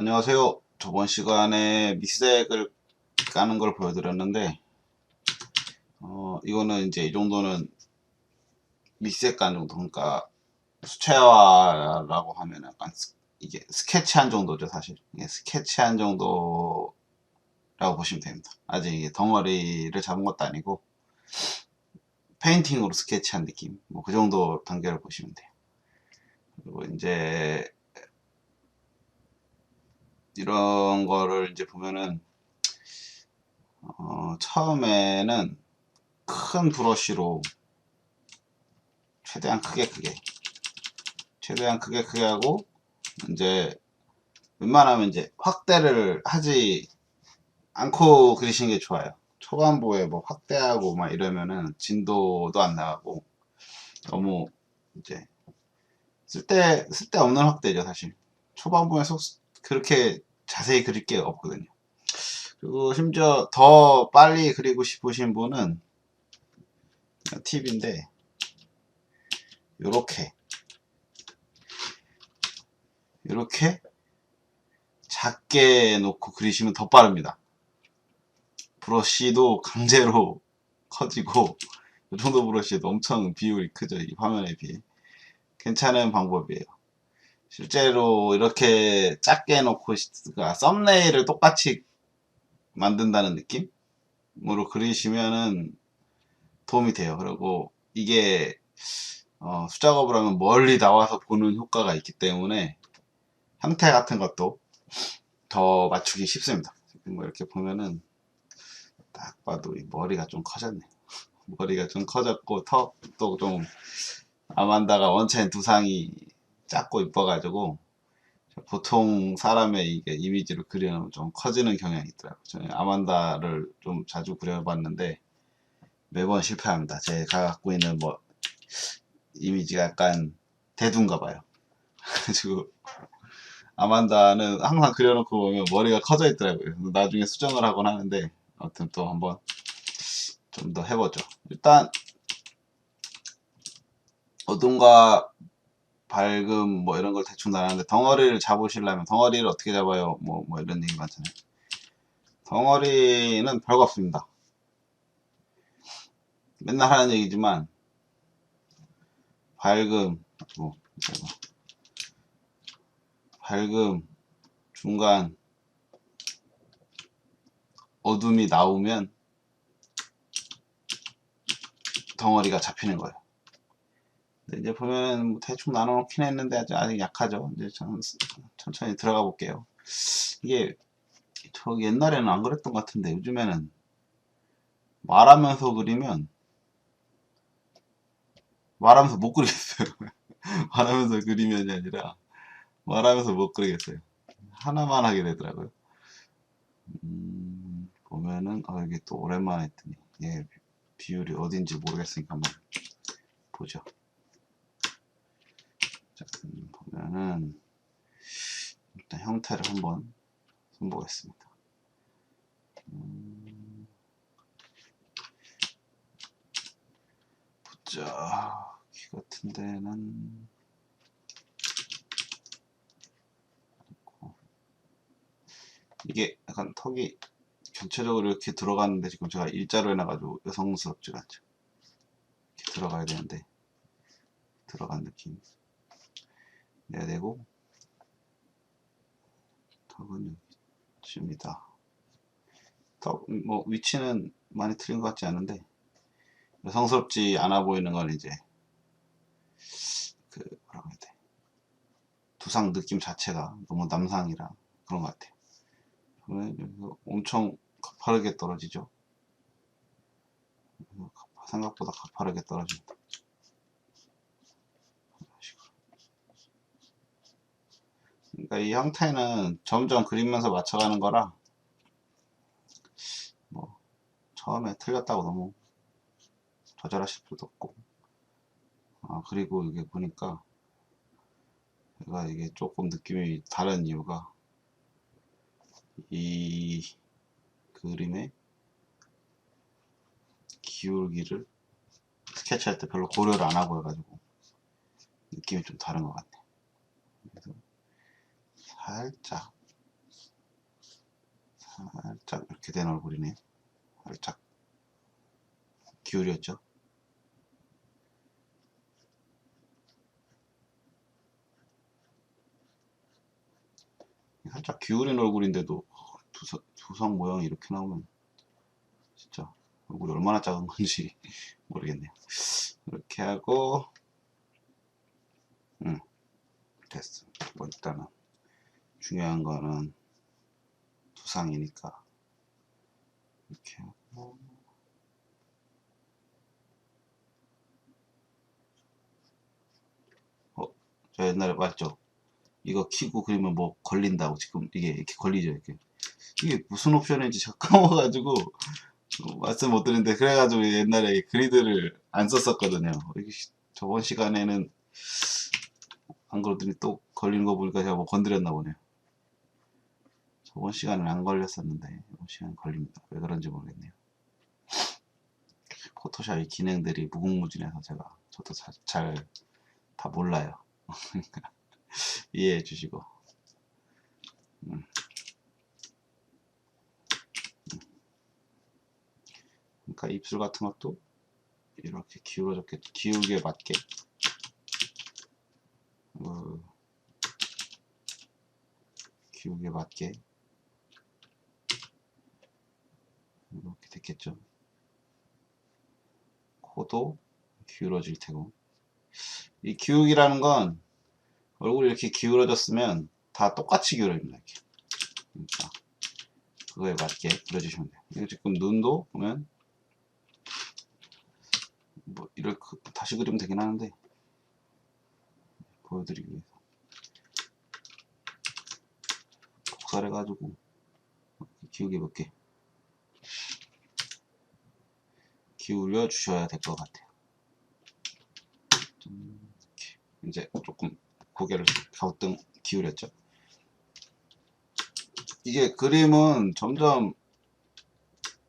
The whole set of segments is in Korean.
안녕하세요. 저번 시간에 밑색을 까는 걸 보여드렸는데, 이거는 이제 이 정도는 밑색 깐 정도, 그러니까 수채화라고 하면 약간 이게 스케치한 정도죠, 사실. 이게 스케치한 정도라고 보시면 됩니다. 아직 이게 덩어리를 잡은 것도 아니고, 페인팅으로 스케치한 느낌. 뭐 그 정도 단계를 보시면 돼요. 그리고 이제 이런 거를 이제 보면은, 처음에는 큰 브러쉬로 최대한 크게 하고, 이제 웬만하면 이제 확대를 하지 않고 그리시는 게 좋아요. 초반부에 뭐 확대하고 막 이러면은 진도도 안 나가고, 너무 이제 쓸데없는 확대죠, 사실. 초반부에 그렇게 자세히 그릴 게 없거든요. 그리고 심지어 더 빨리 그리고 싶으신 분은 팁인데, 요렇게 요렇게 작게 놓고 그리시면 더 빠릅니다. 브러쉬도 강제로 커지고, 이 정도 브러쉬도 엄청 비율이 크죠, 이 화면에 비해. 괜찮은 방법이에요. 실제로 이렇게 작게 해놓고 썸네일을 똑같이 만든다는 느낌으로 그리시면은 도움이 돼요. 그리고 이게 수작업을 하면 멀리 나와서 보는 효과가 있기 때문에 형태 같은 것도 더 맞추기 쉽습니다. 뭐 이렇게 보면은 딱 봐도 이 머리가 좀 커졌네. 머리가 좀 커졌고, 턱도 좀, 아만다가 원체인 두상이 작고 이뻐가지고, 보통 사람의 이게 이미지로 그려놓으면 좀 커지는 경향이 있더라고요. 저는 아만다를 좀 자주 그려봤는데, 매번 실패합니다. 제가 갖고 있는 뭐, 이미지가 약간 대두인가 봐요. 그래가지고, 아만다는 항상 그려놓고 보면 머리가 커져 있더라고요. 나중에 수정을 하곤 하는데, 아무튼 또 한번 좀 더 해보죠. 일단, 어둠과 밝음 뭐 이런 걸 대충 나누는데, 덩어리를 잡으시려면 덩어리를 어떻게 잡아요? 뭐 이런 얘기 많잖아요. 덩어리는 별거 없습니다. 맨날 하는 얘기지만, 밝음, 뭐, 밝음, 중간, 어둠이 나오면 덩어리가 잡히는 거예요. 근데 이제 보면은 뭐 대충 나눠놓긴 했는데 아직 약하죠. 이제 저는 천천히 들어가 볼게요. 이게 저 옛날에는 안 그랬던 것 같은데, 요즘에는 말하면서 그리면 말하면서 못 그리겠어요. 말하면서 그리면이 아니라 말하면서 못 그리겠어요. 하나만 하게 되더라고요. 보면은 이게 또 오랜만에 했더니, 예, 비율이 어딘지 모르겠으니까 한번 보죠. 자, 보면은 일단 형태를 한번 손보겠습니다. 보자. 귀 같은 데는 이게 약간 턱이 전체적으로 이렇게 들어가는데, 지금 제가 일자로 해놔가지고 여성스럽지가 않죠. 이렇게 들어가야 되는데 들어간 느낌 내야 되고, 턱은 여기쯤이다. 턱 뭐 위치는 많이 틀린 것 같지 않은데, 여성스럽지 않아 보이는 건 이제 그 뭐라고 해야 돼, 두상 느낌 자체가 너무 남상이라 그런 것 같아요. 그러면 여기서 엄청 가파르게 떨어지죠. 생각보다 가파르게 떨어집니다. 그러니까 이 형태는 점점 그리면서 맞춰가는 거라, 뭐 처음에 틀렸다고 너무 좌절하실 필요도 없고. 그리고 이게 보니까 제가 이게 조금 느낌이 다른 이유가, 이 그림의 기울기를 스케치할 때 별로 고려를 안 하고 해가지고 느낌이 좀 다른 것 같네. 그래서 살짝 살짝 이렇게 된 얼굴이네. 살짝 기울였죠. 살짝 기울인 얼굴인데도 두상 모양이 이렇게 나오면 진짜 얼굴이 얼마나 작은 건지 모르겠네요. 이렇게 하고 됐어. 뭐 일단은 중요한 거는 두상이니까 이렇게 하고 저 옛날에 맞죠? 이거 키고 그리면 뭐 걸린다고 지금 이게 이렇게 걸리죠 이렇게. 이게 무슨 옵션인지 잠깐 와가지고 말씀 못 드리는데 그래가지고 옛날에 그리드를 안 썼었거든요. 저번 시간에는 안 그러더니 또 걸리는 거 보니까 제가 뭐 건드렸나 보네요. 저번 시간은 안 걸렸었는데 이번 시간 걸립니다. 왜 그런지 모르겠네요. 포토샵의 기능들이 무궁무진해서 저도 잘 다 몰라요. 이해해 주시고. 그러니까 입술 같은 것도 이렇게 기울어졌겠죠. 기울기에 맞게 기울기에 맞게 이렇게 됐겠죠. 코도 기울어질 테고, 이 기울기라는 건 얼굴이 이렇게 기울어졌으면 다 똑같이 기울어집니다. 이렇게. 그러니까 그거에 맞게 그려주시면 돼요. 이거 지금 눈도 보면 뭐 이렇게 다시 그리면 되긴 하는데 보여드리기 위해서 복사해가지고 기울기 몇 개 기울여 주셔야 될 것 같아요. 이제 조금 고개를 갸우뚱 기울였죠. 이게 그림은 점점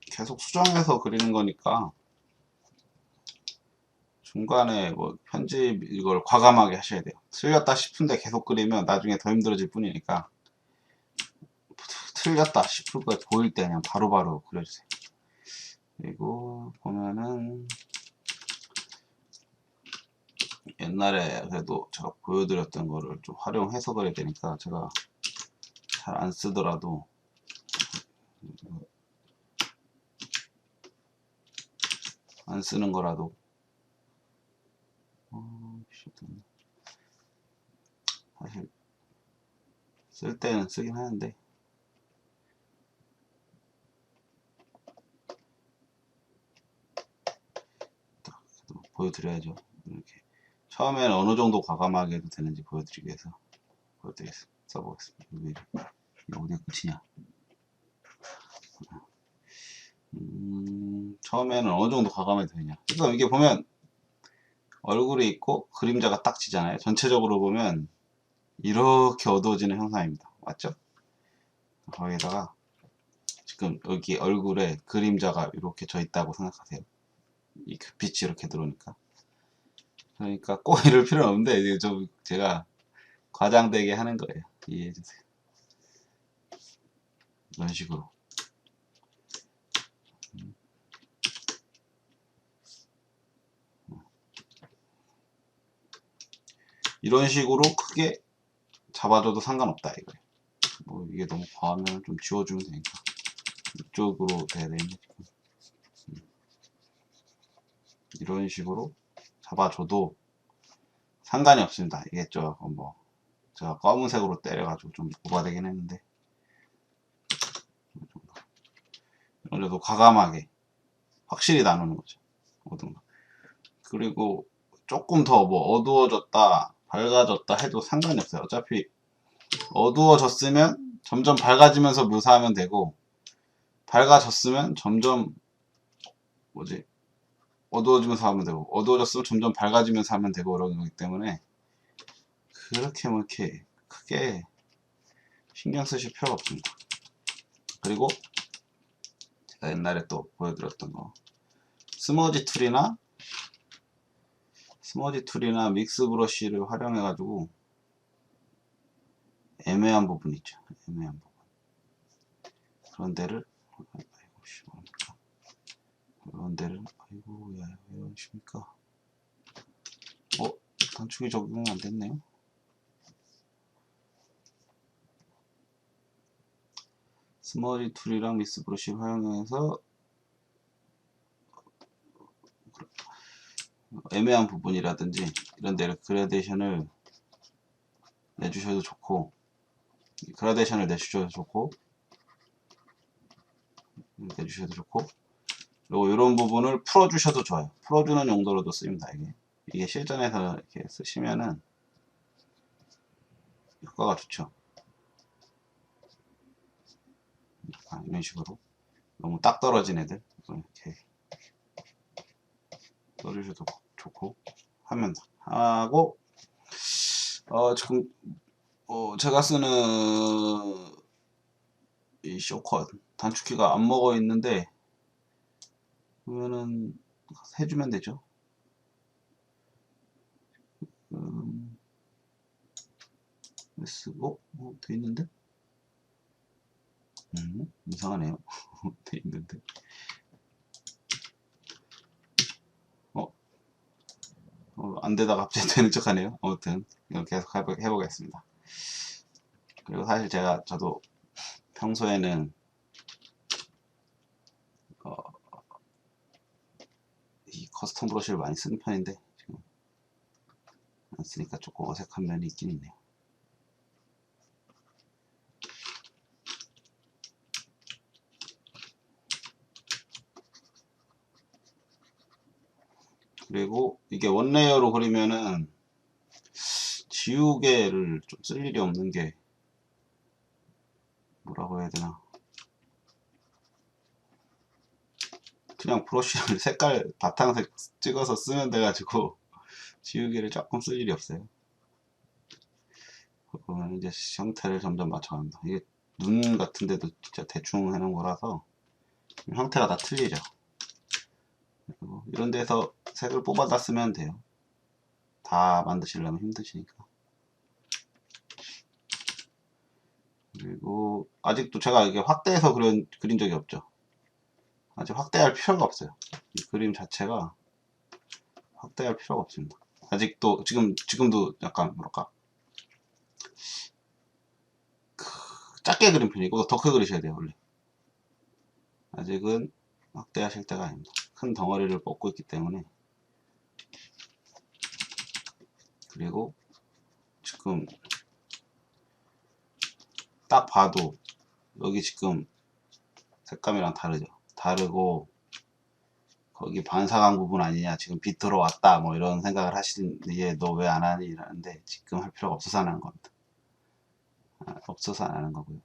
계속 수정해서 그리는 거니까 중간에 뭐 편집 이걸 과감하게 하셔야 돼요. 틀렸다 싶은데 계속 그리면 나중에 더 힘들어질 뿐이니까 틀렸다 싶을 거 보일 때 그냥 바로바로 그려주세요. 그리고 보면은 옛날에 그래도 제가 보여드렸던 거를 좀 활용해서 그려야 되니까 제가 잘 안 쓰더라도 안 쓰는 거라도 사실 쓸 때는 쓰긴 하는데 보여드려야죠. 이렇게 처음에는 어느 정도 과감하게 해도 되는지 보여드리기 위해서 써보겠습니다. 이게 어디가 끝이냐? 처음에는 어느 정도 과감해도 되냐? 그러니까 이게 보면 얼굴이 있고 그림자가 딱 지잖아요. 전체적으로 보면 이렇게 어두워지는 형상입니다. 맞죠? 거기다가 지금 여기 얼굴에 그림자가 이렇게 져 있다고 생각하세요. 이 빛이 이렇게 들어오니까. 그러니까 꼭 이럴 필요는 없는데 이제 좀 제가 과장되게 하는 거예요. 이해해 주세요. 이런 식으로. 이런 식으로 크게 잡아줘도 상관없다 이거예요. 뭐 이게 너무 과하면 좀 지워주면 되니까 이쪽으로 돼야 되는데 이런 식으로 잡아줘도 상관이 없습니다. 이게 조금 뭐 제가 검은색으로 때려가지고 좀 오버되긴 했는데 어느 정도 과감하게 확실히 나누는 거죠. 어두운 거. 그리고 조금 더 뭐 어두워졌다 밝아졌다 해도 상관이 없어요. 어차피 어두워졌으면 점점 밝아지면서 묘사하면 되고 밝아졌으면 점점 뭐지 어두워지면서 하면 되고 어두워졌으면 점점 밝아지면서 하면 되고 그런 거기 때문에 그렇게 뭐 이렇게 크게 신경 쓰실 필요가 없습니다. 그리고 제가 옛날에 또 보여드렸던 거 스머지 툴이나 믹스 브러쉬를 활용해 가지고 애매한 부분 있죠. 애매한 부분 그런 데를, 아이고, 씨, 뭡니까? 그런 데를, 아이고, 야, 왜 이러십니까? 단축이 적용 안 됐네요. 스머지 툴이랑 미스 브러쉬 활용해서 애매한 부분이라든지 이런 데를 그라데이션을 내주셔도 좋고, 그라데이션을 내주셔도 좋고, 그리고 이런 부분을 풀어주셔도 좋아요. 풀어주는 용도로도 쓰입니다. 이게 실전에서 이렇게 쓰시면은 효과가 좋죠. 이런 식으로 너무 딱 떨어진 애들 이렇게 써주셔도 좋고 하면 하고, 지금 제가 쓰는 이 쇼컷 단축키가 안 먹어 있는데 그러면은 해주면 되죠. 쓰고 돼 있는데 이상하네요. 돼 있는데 안 되다가 갑자기 되는 척 하네요. 아무튼 이거 계속 해보겠습니다. 그리고 사실 저도 평소에는 이 커스텀 브러쉬를 많이 쓰는 편인데 지금 안 쓰니까 조금 어색한 면이 있긴 있네요. 그리고 이게 원레이어로 그리면은 지우개를 좀 쓸 일이 없는 게 뭐라고 해야 되나, 그냥 브러쉬를 색깔 바탕색 찍어서 쓰면 돼가지고 지우개를 조금 쓸 일이 없어요. 그러면 이제 형태를 점점 맞춰갑니다. 이게 눈 같은 데도 진짜 대충 해놓은 거라서 형태가 다 틀리죠. 그리고 이런 데서 색을 뽑아다 쓰면 돼요. 다 만드시려면 힘드시니까. 그리고 아직도 제가 이게 확대해서 그린 적이 없죠. 아직 확대할 필요가 없어요. 이 그림 자체가 확대할 필요가 없습니다. 아직도 지금도 약간 뭐랄까 작게 그린 편이고 더 크게 그리셔야 돼요. 원래 아직은 확대하실 때가 아닙니다. 큰 덩어리를 뽑고 있기 때문에. 그리고 지금 딱 봐도 여기 지금 색감이랑 다르고 거기 반사광 부분 아니냐, 지금 빛 들어왔다 뭐 이런 생각을 하시는데 너 왜 안 하니 이러는데 지금 할 필요가 없어서 안 하는 겁니다. 없어서 안 하는 거고요.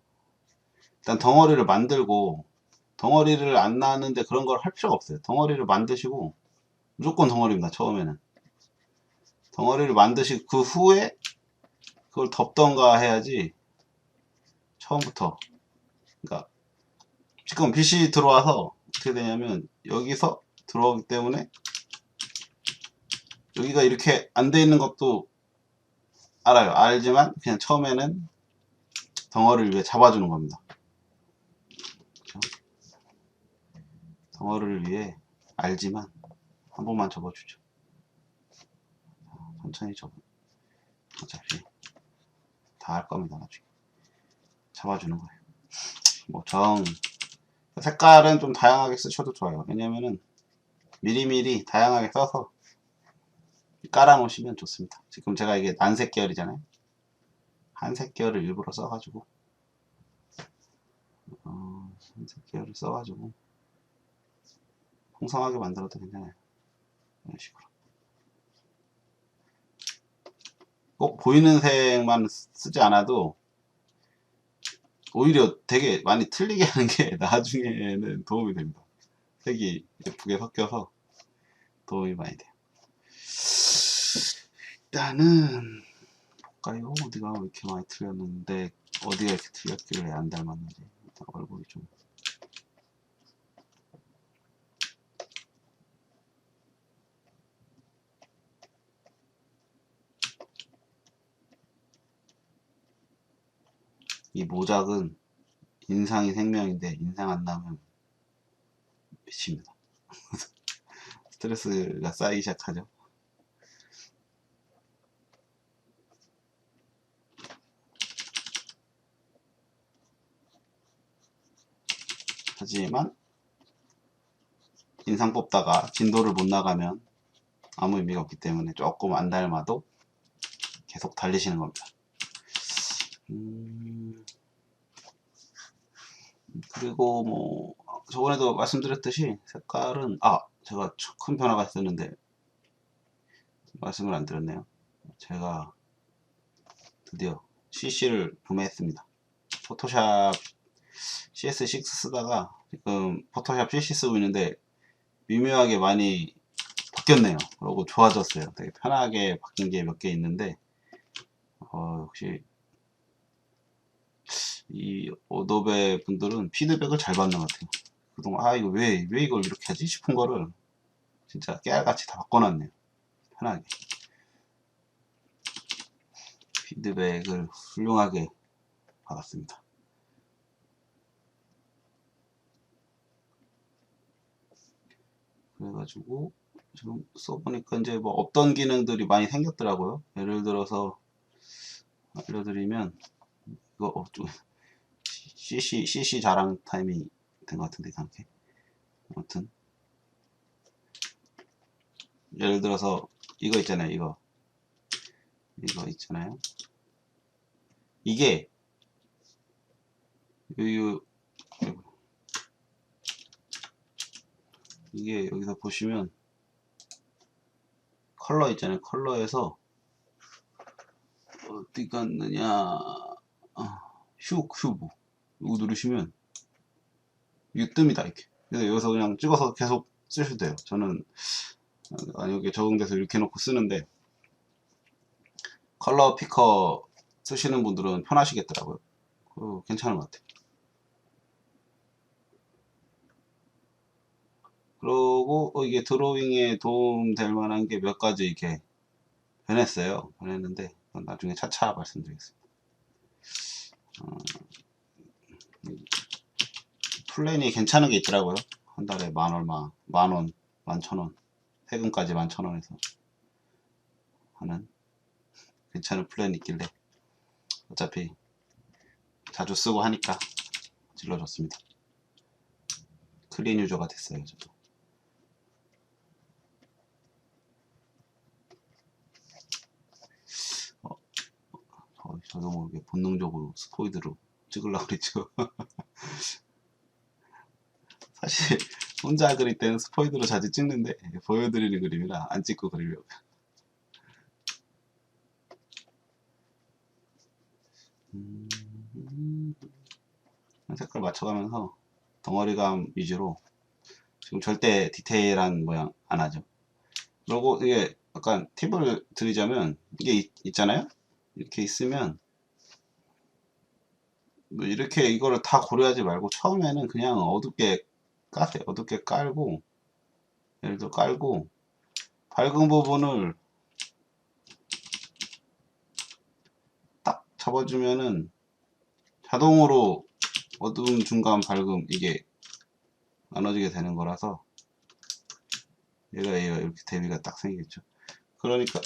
일단 덩어리를 만들고, 덩어리를 안 나는데 그런 걸 할 필요가 없어요. 덩어리를 만드시고, 무조건 덩어리입니다. 처음에는 덩어리를 만드시고 그 후에 그걸 덮던가 해야지, 처음부터. 그러니까 지금 빛이 들어와서 어떻게 되냐면 여기서 들어오기 때문에 여기가 이렇게 안 돼 있는 것도 알지만 그냥 처음에는 덩어리를 위해 잡아주는 겁니다. 그렇죠? 덩어리를 위해 알지만 한 번만 접어주죠. 천천히 접어. 어차피 다 할 겁니다. 나중에 잡아주는 거예요. 뭐 색깔은 좀 다양하게 쓰셔도 좋아요. 왜냐면은 미리미리 다양하게 써서 깔아 놓으시면 좋습니다. 지금 제가 이게 난색 계열이잖아요. 한색 계열을 일부러 써가지고 한색 계열을 써가지고 풍성하게 만들어도 괜찮아요. 이런 식으로 꼭 보이는 색만 쓰지 않아도 오히려 되게 많이 틀리게 하는 게 나중에는 도움이 됩니다. 색이 예쁘게 섞여서 도움이 많이 돼요. 일단은 볼까요? 어디가 왜 이렇게 많이 틀렸는데, 어디가 이렇게 틀렸길래 안 닮았는지. 일단 얼굴이 좀, 이 모작은 인상이 생명인데 인상 안 나면 미칩니다. 스트레스가 쌓이기 시작하죠. 하지만 인상 뽑다가 진도를 못 나가면 아무 의미가 없기 때문에 조금 안 닮아도 계속 달리시는 겁니다. 그리고 뭐 저번에도 말씀드렸듯이 색깔은 제가 큰 변화가 있었는데 말씀을 안 드렸네요. 제가 드디어 CC를 구매했습니다. 포토샵 CS6 쓰다가 지금 포토샵 CC 쓰고 있는데 미묘하게 많이 바뀌었네요. 그리고 좋아졌어요. 되게 편하게 바뀐 게 몇 개 있는데 역시 이 어도베 분들은 피드백을 잘 받는 것 같아요. 그동안 이거 왜 이걸 이렇게 하지 싶은 거를 진짜 깨알같이 다 바꿔놨네요. 편하게 피드백을 훌륭하게 받았습니다. 그래가지고 지금 써보니까 이제 뭐 어떤 기능들이 많이 생겼더라고요. 예를 들어서 알려드리면 이거 좀 CC 자랑 타임이 된 것 같은데 이상하게. 아무튼 예를 들어서 이거 있잖아요. 이거 있잖아요. 이게 이게 여기서 보시면 컬러 있잖아요. 컬러에서 어디 갔느냐, 휴브 이거 누르시면 이게 뜹니다. 이렇게. 그래서 여기서 그냥 찍어서 계속 쓰셔도 돼요. 저는 여기 적응돼서 이렇게 놓고 쓰는데 컬러 피커 쓰시는 분들은 편하시겠더라고요. 괜찮은 것 같아요. 그리고 이게 드로잉에 도움 될 만한 게 몇 가지 이렇게 변했는데 그건 나중에 차차 말씀드리겠습니다. 플랜이 괜찮은 게 있더라고요. 한 달에 만원, 11,000원, 세금까지 11,000원에서 하는 괜찮은 플랜이 있길래 어차피 자주 쓰고 하니까 질러줬습니다. 클린 유저가 됐어요. 저도. 저도 모르게 본능적으로 스포이드로 찍으려고 그랬죠. 사실 혼자 그릴 때는 스포이드로 자주 찍는데 보여드리는 그림이라 안 찍고 그리려고. 색깔 맞춰가면서 덩어리감 위주로 지금 절대 디테일한 모양 안 하죠. 그리고 이게 약간 팁을 드리자면 이게 있잖아요. 이렇게 있으면 뭐 이렇게 이거를 다 고려하지 말고 처음에는 그냥 어둡게 까세요. 어둡게 깔고 예를 들어 깔고 밝은 부분을 딱 잡아주면은 자동으로 어두움, 중간, 밝음 이게 나눠지게 되는 거라서 얘가 이렇게 대비가 딱 생기겠죠. 그러니까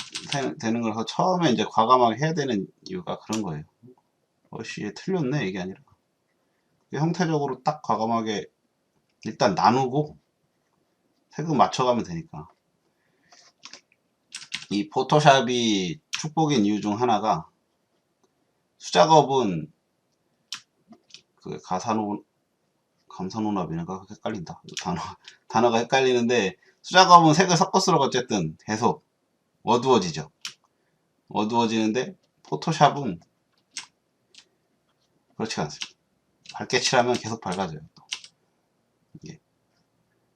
되는 거라서 처음에 이제 과감하게 해야 되는 이유가 그런 거예요. 얘 틀렸네 이게 아니라 형태적으로 딱 과감하게 일단 나누고 색을 맞춰가면 되니까. 이 포토샵이 축복인 이유 중 하나가 수작업은 그 감산호납이니까 헷갈린다. 단어가 헷갈리는데 수작업은 색을 섞어 쓰려고 어쨌든 계속 어두워지죠. 어두워지는데 포토샵은 그렇지가 않습니다. 밝게 칠하면 계속 밝아져요. 또.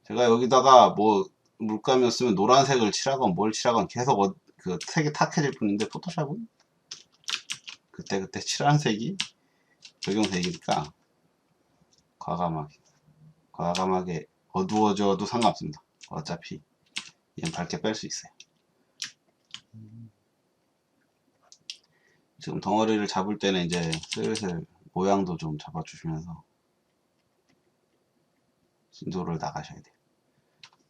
제가 여기다가 뭐 물감이었으면 노란색을 칠하건 뭘 칠하건 계속 그 색이 탁해질 뿐인데 포토샵은 그때 칠한 색이 적용색이니까 과감하게 어두워져도 상관없습니다. 어차피 얘는 밝게 뺄 수 있어요. 지금 덩어리를 잡을 때는 이제 슬슬 모양도 좀 잡아주시면서 진도를 나가셔야 돼요.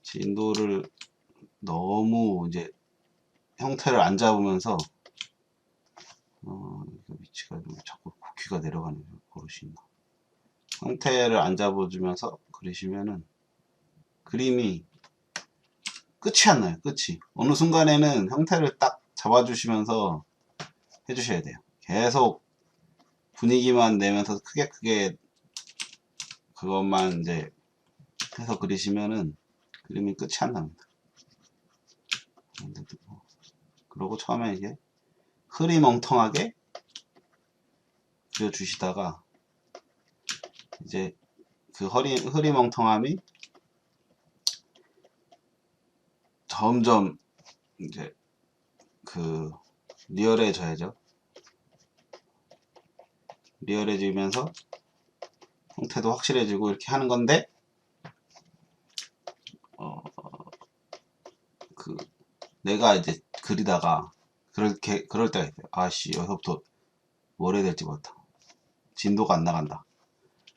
진도를 너무 이제 형태를 안 잡으면서 위치가 좀 자꾸 귀가 내려가는 버릇이 있나. 형태를 안 잡아주면서 그리시면은 그림이 끝이 안 나요. 끝이. 어느 순간에는 형태를 딱 잡아주시면서 해주셔야 돼요. 계속 분위기만 내면서 크게 그것만 이제 해서 그리시면은 그림이 끝이 안 납니다. 그리고 처음에 이게 흐리멍텅하게 그려주시다가 이제 그 흐리멍텅함이 점점 이제 그 리얼해져야죠. 리얼해지면서 형태도 확실해지고 이렇게 하는 건데 그 내가 이제 그리다가 그럴 때가 있어요. 아씨 여기서부터 뭘 해야 될지 모르겠다. 진도가 안 나간다.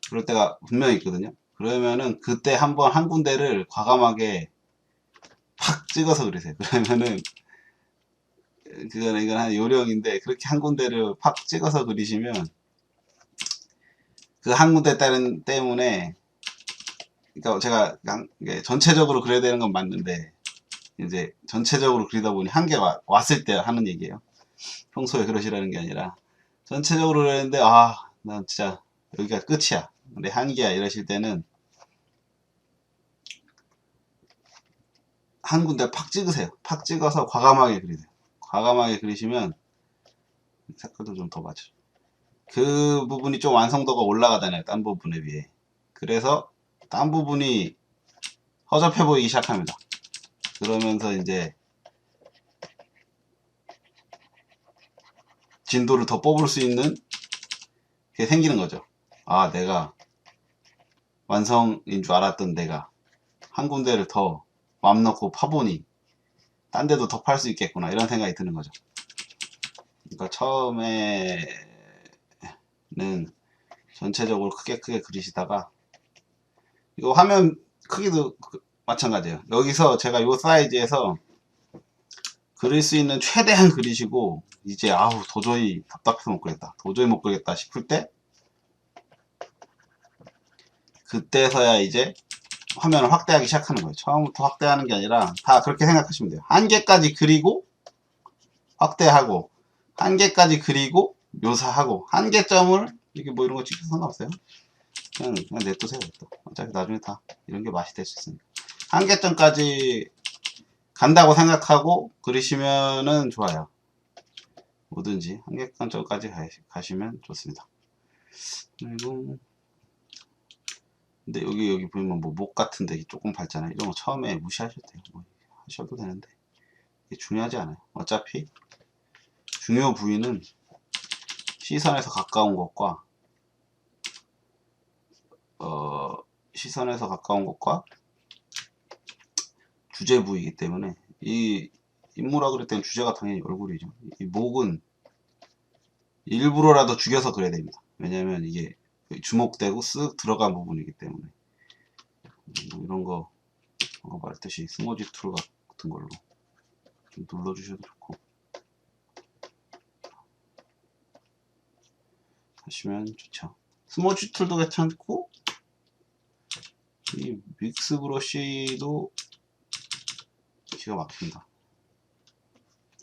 그럴 때가 분명히 있거든요. 그러면은 그때 한번 한 군데를 과감하게 팍 찍어서 그리세요. 그러면은 이건 한 요령인데 그렇게 한 군데를 팍 찍어서 그리시면 그 한 군데 때문에 그러니까 제가 전체적으로 그려야 되는 건 맞는데 이제 전체적으로 그리다 보니 한계가 왔을 때 하는 얘기예요. 평소에 그러시라는 게 아니라 전체적으로 그랬는데 난 진짜 여기가 끝이야. 내 한계야 이러실 때는 한 군데 팍 찍으세요. 팍 찍어서 과감하게 그리세요. 과감하게 그리시면 색깔도 좀 더 맞죠. 그 부분이 좀 완성도가 올라가잖아요. 딴 부분에 비해. 그래서 딴 부분이 허접해 보이기 시작합니다. 그러면서 이제 진도를 더 뽑을 수 있는 게 생기는 거죠. 내가 완성인 줄 알았던 내가 한 군데를 더 마음 놓고 파보니 딴 데도 더 팔 수 있겠구나 이런 생각이 드는 거죠. 그러니까 처음에는 전체적으로 크게 그리시다가 이거 화면 크기도 마찬가지예요. 여기서 제가 이 사이즈에서 그릴 수 있는 최대한 그리시고 이제 도저히 답답해서 못 그리겠다. 도저히 못 그리겠다 싶을 때 그때서야 이제 화면을 확대하기 시작하는 거예요. 처음부터 확대하는 게 아니라 다 그렇게 생각하시면 돼요. 한계까지 그리고 확대하고 한계까지 그리고 묘사하고 한계점을 이렇게 뭐 이런 거 찍혀서 상관없어요. 그냥 냅두세요. 어차피 나중에 다 이런 게 맛이 될 수 있으니까. 한계점까지 간다고 생각하고 그리시면은 좋아요. 뭐든지 한계점까지 가시면 좋습니다. 그리고 근데 여기 보면 뭐 목 같은데 조금 밝잖아요. 이런 거 처음에 무시하셔도 돼요. 뭐 하셔도 되는데 이게 중요하지 않아요. 어차피 중요 부위는 시선에서 가까운 것과 시선에서 가까운 것과 주제 부위이기 때문에 이 인물화 그릴 때는 주제가 당연히 얼굴이죠. 이 목은 일부러라도 죽여서 그려야 됩니다. 왜냐면 이게 주목되고 쓱 들어간 부분이기 때문에 뭐 이런 거 말했듯이 스모지 툴 같은 걸로 좀 눌러주셔도 좋고 하시면 좋죠. 스모지 툴도 괜찮고 이 믹스 브러쉬도 기가 막힙니다.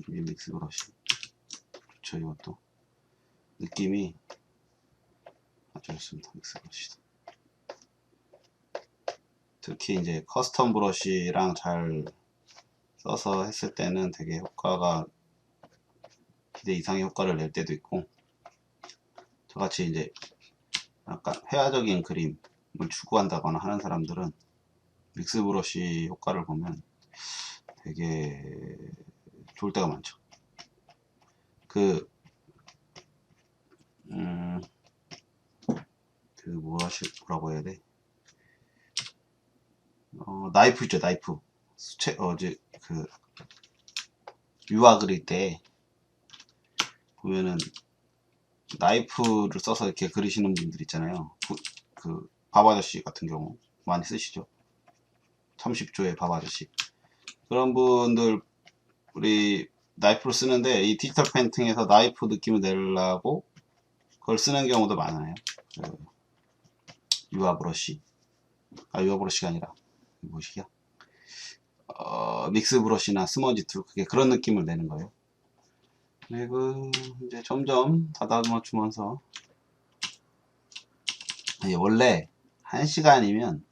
이 믹스 브러쉬 좋죠. 이것도 느낌이 아주 좋습니다. 믹스 브러쉬도 특히 이제 커스텀 브러쉬랑 잘 써서 했을 때는 되게 효과가 기대 이상의 효과를 낼 때도 있고 저같이 이제 약간 회화적인 그림을 추구한다거나 하는 사람들은 믹스 브러쉬 효과를 보면 되게 좋을 때가 많죠. 뭐라고 해야 돼? 나이프 있죠, 나이프. 유화 그릴 때 보면은 나이프를 써서 이렇게 그리시는 분들 있잖아요. 밥 아저씨 같은 경우 많이 쓰시죠. 30조의 밥 아저씨. 그런 분들 우리 나이프로 쓰는데 이 디지털 페인팅에서 나이프 느낌을 내려고 그걸 쓰는 경우도 많아요. 그 유화 브러쉬. 유화 브러쉬가 아니라 무엇이야? 믹스 브러쉬나 스머지 툴, 그게 그런 느낌을 내는 거예요. 그리고 이제 점점 다듬어주면서, 원래 1시간이면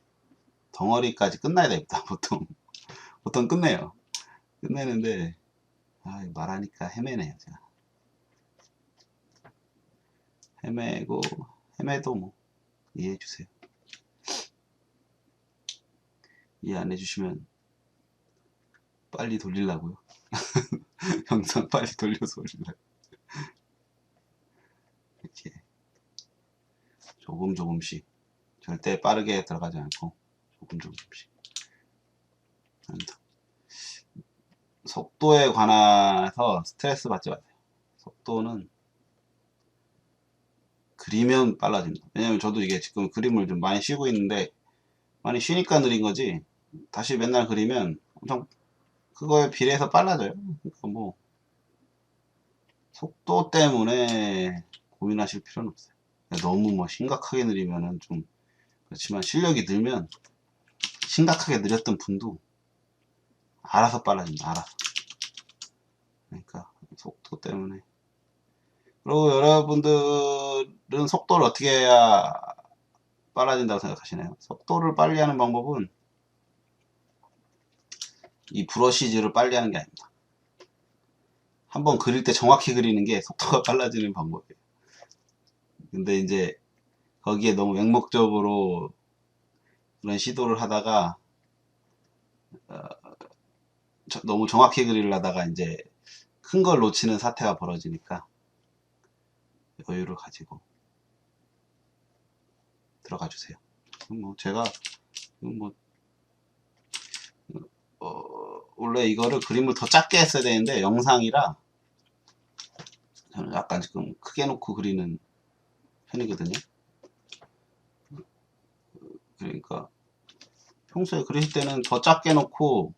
덩어리까지 끝나야 됩니다. 보통 끝내요. 끝내는데 말하니까 헤매네요. 제가 헤매도 뭐 이해해 주세요. 이해 안 해주시면 빨리 돌리려고요. 영상 빨리 돌려서 올리려고. 이렇게 조금씩, 절대 빠르게 들어가지 않고 조금씩 합니다. 속도에 관해서 스트레스 받지 마세요. 속도는 그리면 빨라집니다. 왜냐면 저도 이게 지금 그림을 좀 많이 쉬고 있는데, 많이 쉬니까 느린 거지, 다시 맨날 그리면 엄청 그거에 비례해서 빨라져요. 그러니까 뭐 속도 때문에 고민하실 필요는 없어요. 너무 뭐 심각하게 느리면은 좀 그렇지만, 실력이 늘면 심각하게 느렸던 분도 알아서 빨라집니다. 알아서. 그러니까 속도 때문에. 그리고 여러분들은 속도를 어떻게 해야 빨라진다고 생각하시나요? 속도를 빨리 하는 방법은 이 브러쉬질을 빨리 하는 게 아닙니다. 한번 그릴 때 정확히 그리는 게 속도가 빨라지는 방법이에요. 근데 이제 거기에 너무 맹목적으로 그런 시도를 하다가 너무 정확히 그리려다가 이제 큰 걸 놓치는 사태가 벌어지니까 여유를 가지고 들어가 주세요. 뭐 제가 뭐 원래 이거를 그림을 더 작게 했어야 되는데 영상이라 저는 약간 지금 크게 놓고 그리는 편이거든요. 그러니까 평소에 그리실 때는 더 작게 놓고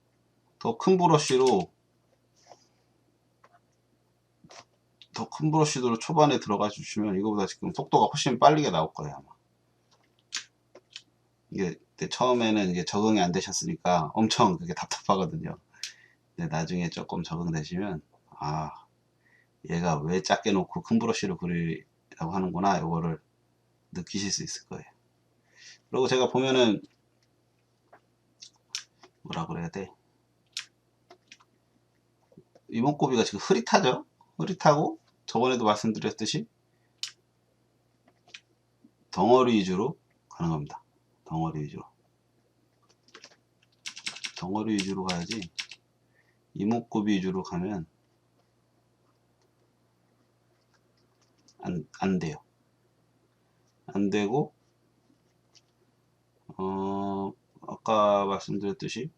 더 큰 브러쉬로 초반에 들어가 주시면 이거보다 지금 속도가 훨씬 빠르게 나올 거예요. 아마. 이게 처음에는 이게 적응이 안 되셨으니까 엄청 그게 답답하거든요. 근데 나중에 조금 적응되시면 얘가 왜 작게 놓고 큰 브러쉬로 그리라고 하는구나, 이거를 느끼실 수 있을 거예요. 그리고 제가 보면은 뭐라 그래야 돼, 이목구비가 지금 흐릿하죠. 흐릿하고 저번에도 말씀드렸듯이 덩어리 위주로 가는 겁니다. 덩어리 위주로 가야지, 이목구비 위주로 가면 안 돼요. 안 되고, 아까 말씀드렸듯이,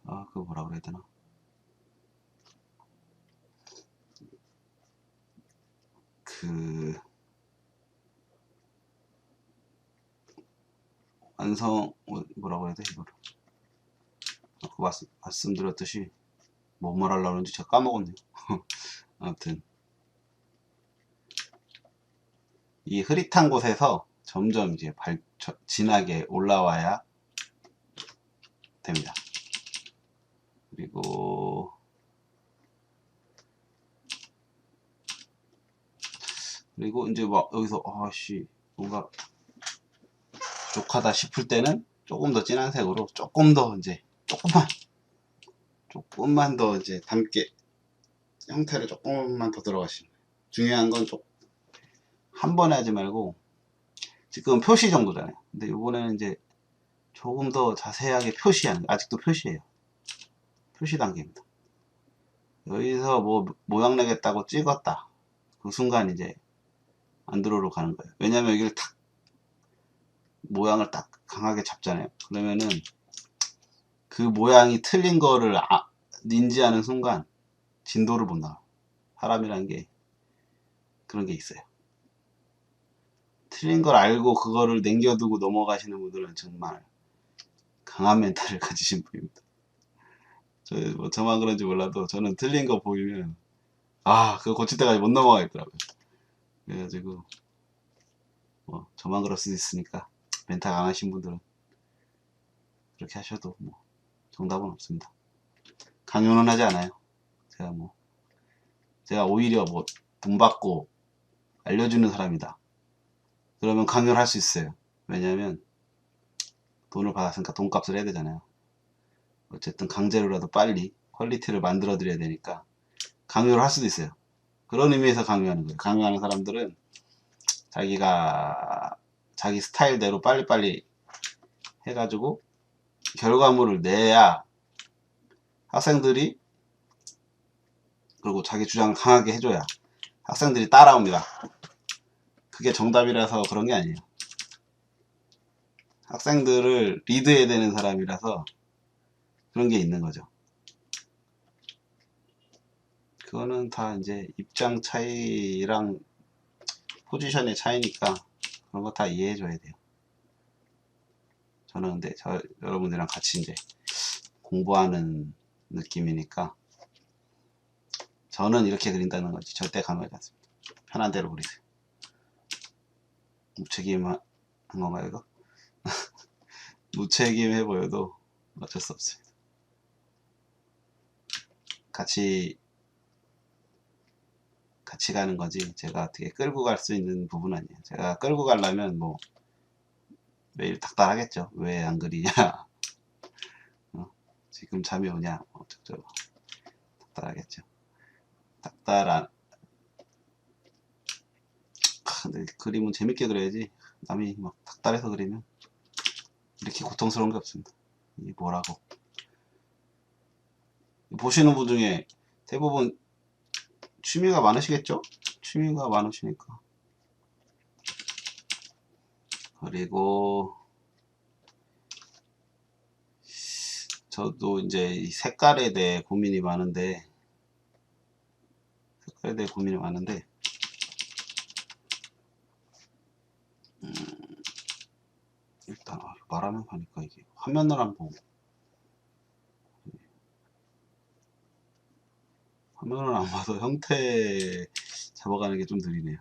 그거 뭐라 그래야 되나. 뭐라고 해야 돼, 이거를. 아까 말씀드렸듯이, 뭐 말하려고 했는지 제가 까먹었네요. 아무튼, 이 흐릿한 곳에서 점점 이제 진하게 올라와야 됩니다. 그리고 이제 막 여기서 뭔가 부족하다 싶을 때는 조금 더 진한 색으로 조금 더 이제 조금만 더 이제 담게, 형태를 조금만 더 들어가시면 돼요. 중요한 건 한 번에 하지 말고, 지금 표시 정도잖아요. 근데 이번에는 이제 조금 더 자세하게 표시하는, 아직도 표시예요. 표시 단계입니다. 여기서 뭐 모양 내겠다고 찍었다, 그 순간 이제 안드로로 가는 거예요. 왜냐면 여기를 모양을 딱 강하게 잡잖아요. 그러면은 그 모양이 틀린 거를 인지하는 순간 진도를 못 나가요. 사람이라는 게 그런 게 있어요. 틀린 걸 알고 그거를 남겨두고 넘어가시는 분들은 정말 강한 멘탈을 가지신 분입니다. 저만 그런지 몰라도 저는 틀린 거 보이면 그거 고칠 때까지 못 넘어가겠더라고요. 그래가지고 저만 그럴 수도 있으니까 멘탈 강하신 분들은 그렇게 하셔도 정답은 없습니다. 강요는 하지 않아요. 제가 오히려 돈 받고 알려주는 사람이다. 그러면 강요를 할 수 있어요. 왜냐하면 돈을 받았으니까 돈값을 해야 되잖아요. 어쨌든 강제로라도 빨리 퀄리티를 만들어 드려야 되니까 강요를 할 수도 있어요. 그런 의미에서 강요하는 거예요. 강요하는 사람들은 자기 스타일대로 빨리빨리 해가지고 결과물을 내야 학생들이, 그리고 자기 주장을 강하게 해줘야 학생들이 따라옵니다. 그게 정답이라서 그런 게 아니에요. 학생들을 리드해야 되는 사람이라서 그런 게 있는 거죠. 그거는 다 이제 입장 차이랑 포지션의 차이니까 그런 거 다 이해해 줘야 돼요. 저는 근데 여러분들이랑 같이 이제 공부하는 느낌이니까 저는 이렇게 그린다는 거지 절대 강요하지 않습니다. 편한 대로 그리세요. 무책임한 건가요 이거? 무책임해 보여도 어쩔 수 없습니다. 같이 가는 거지 제가 어떻게 끌고 갈 수 있는 부분은 아니에요. 제가 끌고 가려면 매일 닥달하겠죠. 왜 안 그리냐, 지금 잠이 오냐, 어쩌고 닥달하겠죠. 근데 그림은 재밌게 그려야지 남이 막 닥달해서 그리면 이렇게 고통스러운 게 없습니다. 이게 뭐라고. 보시는 분 중에 대부분 취미가 많으시겠죠? 취미가 많으시니까. 그리고 저도 이제 이 색깔에 대해 고민이 많은데 일단 말하면 하니까 이게 화면을 한번 화면을 안 봐서 형태 잡아가는 게 좀 느리네요.